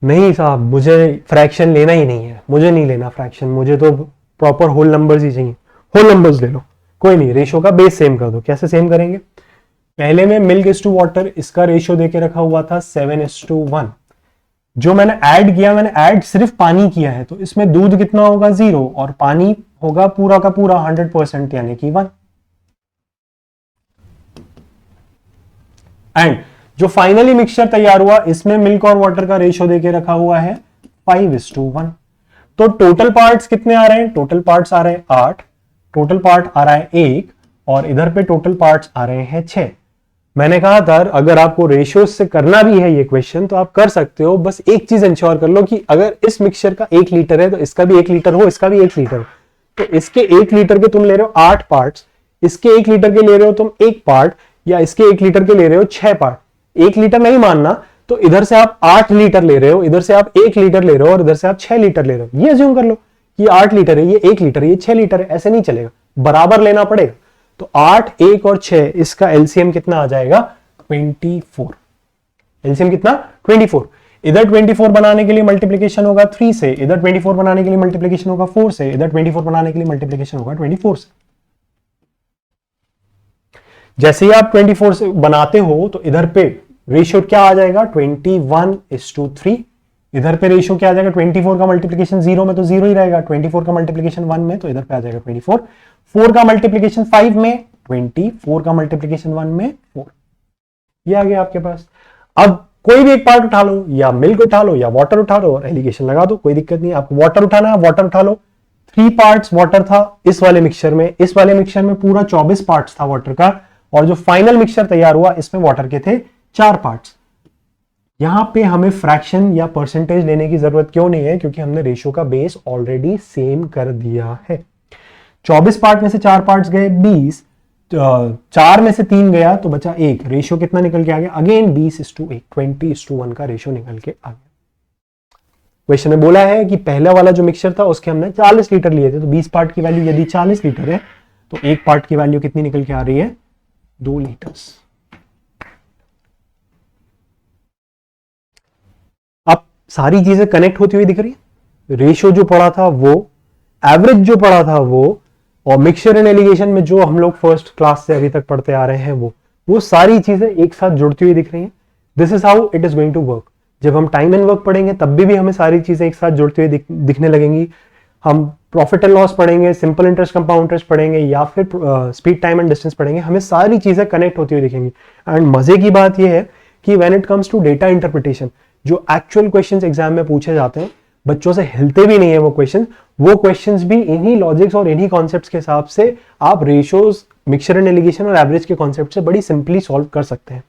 नहीं साहब मुझे फ्रैक्शन लेना ही नहीं है, मुझे नहीं लेना फ्रैक्शन, मुझे तो प्रॉपर होल नंबर्स ही चाहिए, होल नंबर्स ले लो, कोई नहीं, रेशियो का बेस सेम कर दो। कैसे सेम करेंगे, पहले में मिल्क इज टू वाटर, इसका रेशियो देके रखा हुआ था 7:1, जो मैंने ऐड किया, मैंने ऐड सिर्फ पानी किया है, तो इसमें दूध कितना होगा 0 और पानी होगा पूरा का पूरा 100% यानी कि 1। एंड जो फाइनली मिक्सचर तैयार हुआ इसमें मिल्क और वाटर का रेशियो देके रखा हुआ है 5:1। तो टोटल पार्ट्स कितने आ रहे हैं, टोटल पार्ट्स आ रहे हैं 8, टोटल पार्ट आ रहा है 1, और इधर पे टोटल पार्ट्स आ रहे हैं 6। मैंने कहा था अगर आपको रेशियो से करना भी है ये क्वेश्चन तो आप कर सकते हो, बस एक चीज इंश्योर कर लो कि अगर इस मिक्सचर का 1 लीटर है तो इसका भी 1 लीटर हो, इसका भी 1 लीटर हो, तो इसके 1 लीटर के तुम ले रहे हो 8 पार्ट्स, इसके 1 लीटर के ले रहे हो तुम 1 पार्ट, या इसके 1 लीटर के ले रहे हो 6 पार्ट। 1 लीटर नहीं मानना तो इधर से आप 8 लीटर ले रहे हो, इधर से आप 1 लीटर ले रहे हो, और इधर से आप 6 लीटर ले रहे हो, ये अज्यूम कर लो कि 8 लीटर है, ये 1 लीटर है, ये 6 लीटर है, ऐसे नहीं चलेगा, बराबर लेना पड़ेगा। तो 8, 1 और 6, इसका एलसीएम कितना आ जाएगा, 24। एलसीएम कितना, 24। इधर 24 बनाने के लिए मल्टीप्लीकेशन होगा 3 से, इधर 24 बनाने के लिए मल्टीप्लीकेशन होगा 4 से, इधर 24 बनाने के लिए मल्टीप्लीकेशन होगा 24 से। जैसे ही आप 24 से बनाते हो तो इधर पे रेशियो क्या आ जाएगा, 21:3, इधर पे रेशियो क्या आ जाएगा, 24 का मल्टीप्लीकेशन 0 में तो 0 ही रहेगा, 24 का मल्टीप्लीकेशन 1 में तो इधर पे आ जाएगा 24, 4 का मल्टीप्लीकेशन 5 में 20, 4 का मल्टीप्लीकेशन 1 में 4, ये आ गया आपके पास। अब कोई भी एक पार्ट उठा लो, या मिल्क उठा लो या वाटर उठा लो और एलिगेशन लगा दो, कोई दिक्कत नहीं। आपको वाटर उठाना है, वाटर उठा लो। 3 पार्ट्स वाटर था इस वाले मिक्सचर में, इस वाले मिक्सचर में पूरा 24 पार्ट्स था वाटर का, और जो फाइनल मिक्सचर तैयार हुआ इसमें वाटर के थे 4 पार्ट्स। यहां पे हमें फ्रैक्शन या परसेंटेज लेने की जरूरत क्यों नहीं है, क्योंकि हमने रेशियो का बेस ऑलरेडी सेम कर दिया है। 24 पार्ट में से 4 पार्ट्स गए 20, 4 में से 3 गया तो बचा 1, रेशियो कितना निकल के आ गया, अगेन 20:1, 20:1 का रेशियो निकल के आ गया। क्वेश्चन में बोला है कि पहला वाला जो मिक्सचर था उसके हमने 40 लीटर लिए थे, तो 20 पार्ट की वैल्यू यदि 40 लीटर है तो एक पार्ट की वैल्यू कितनी निकल के आ रही है, 2 लीटर। अब सारी चीजें कनेक्ट होती हुई दिख रही है, रेशियो जो पढ़ा था वो, एवरेज जो पढ़ा था वो, और मिक्सचर एंड एलिगेशन में जो हम लोग फर्स्ट क्लास से अभी तक पढ़ते आ रहे हैं वो सारी चीजें एक साथ जुड़ती हुई दिख रही हैं। This is how it is going to work. जब हम टाइम एंड वर्क पढ़ेंगे तब भी हमें सारी चीजें एक साथ जुड़ती हुई दिखने लगेंगी। हम प्रॉफिट एंड लॉस पढ़ेंगे, सिंपल इंटरेस्ट, कंपाउंड इंटरेस्ट पढ़ेंगे, या फिर स्पीड, टाइम एंड डिस्टेंस पढ़ेंगे, हमें सारी चीजें कनेक्ट होती हुई दिखेंगी। एंड मजे की बात यह है कि when it comes to data interpretation, जो एक्चुअल क्वेश्चंस एग्जाम में पूछे जाते हैं, बच्चों से हिलते भी नहीं है वो क्वेश्चंस भी इन्हीं लॉजिक्स और इन्हीं कॉन्सेप्ट्स के हिसाब से आप रेशियोज, मिक्सचर एंड एलिगेशन और एवरेज के कॉन्सेप्ट से बड़ी सिंपली सॉल्व कर सकते हैं।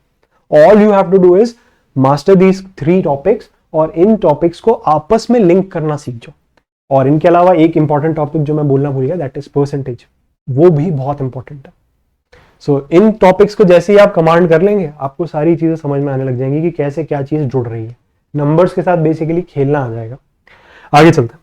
All you have to do is master these 3 topics, और इन टॉपिक्स को आपस में लिंक करना सीख जाओ। और इनके अलावा एक इंपॉर्टेंट टॉपिक जो मैं बोलना भूल गया, दैट इज परसेंटेज, वो भी बहुत इंपॉर्टेंट है। सो इन टॉपिक्स को जैसे ही आप कमांड कर लेंगे, आपको सारी चीजें समझ में आने लग जाएंगी कि कैसे क्या चीज जुड़ रही है। नंबर्स के साथ बेसिकली खेलना आ जाएगा। आगे चलते हैं।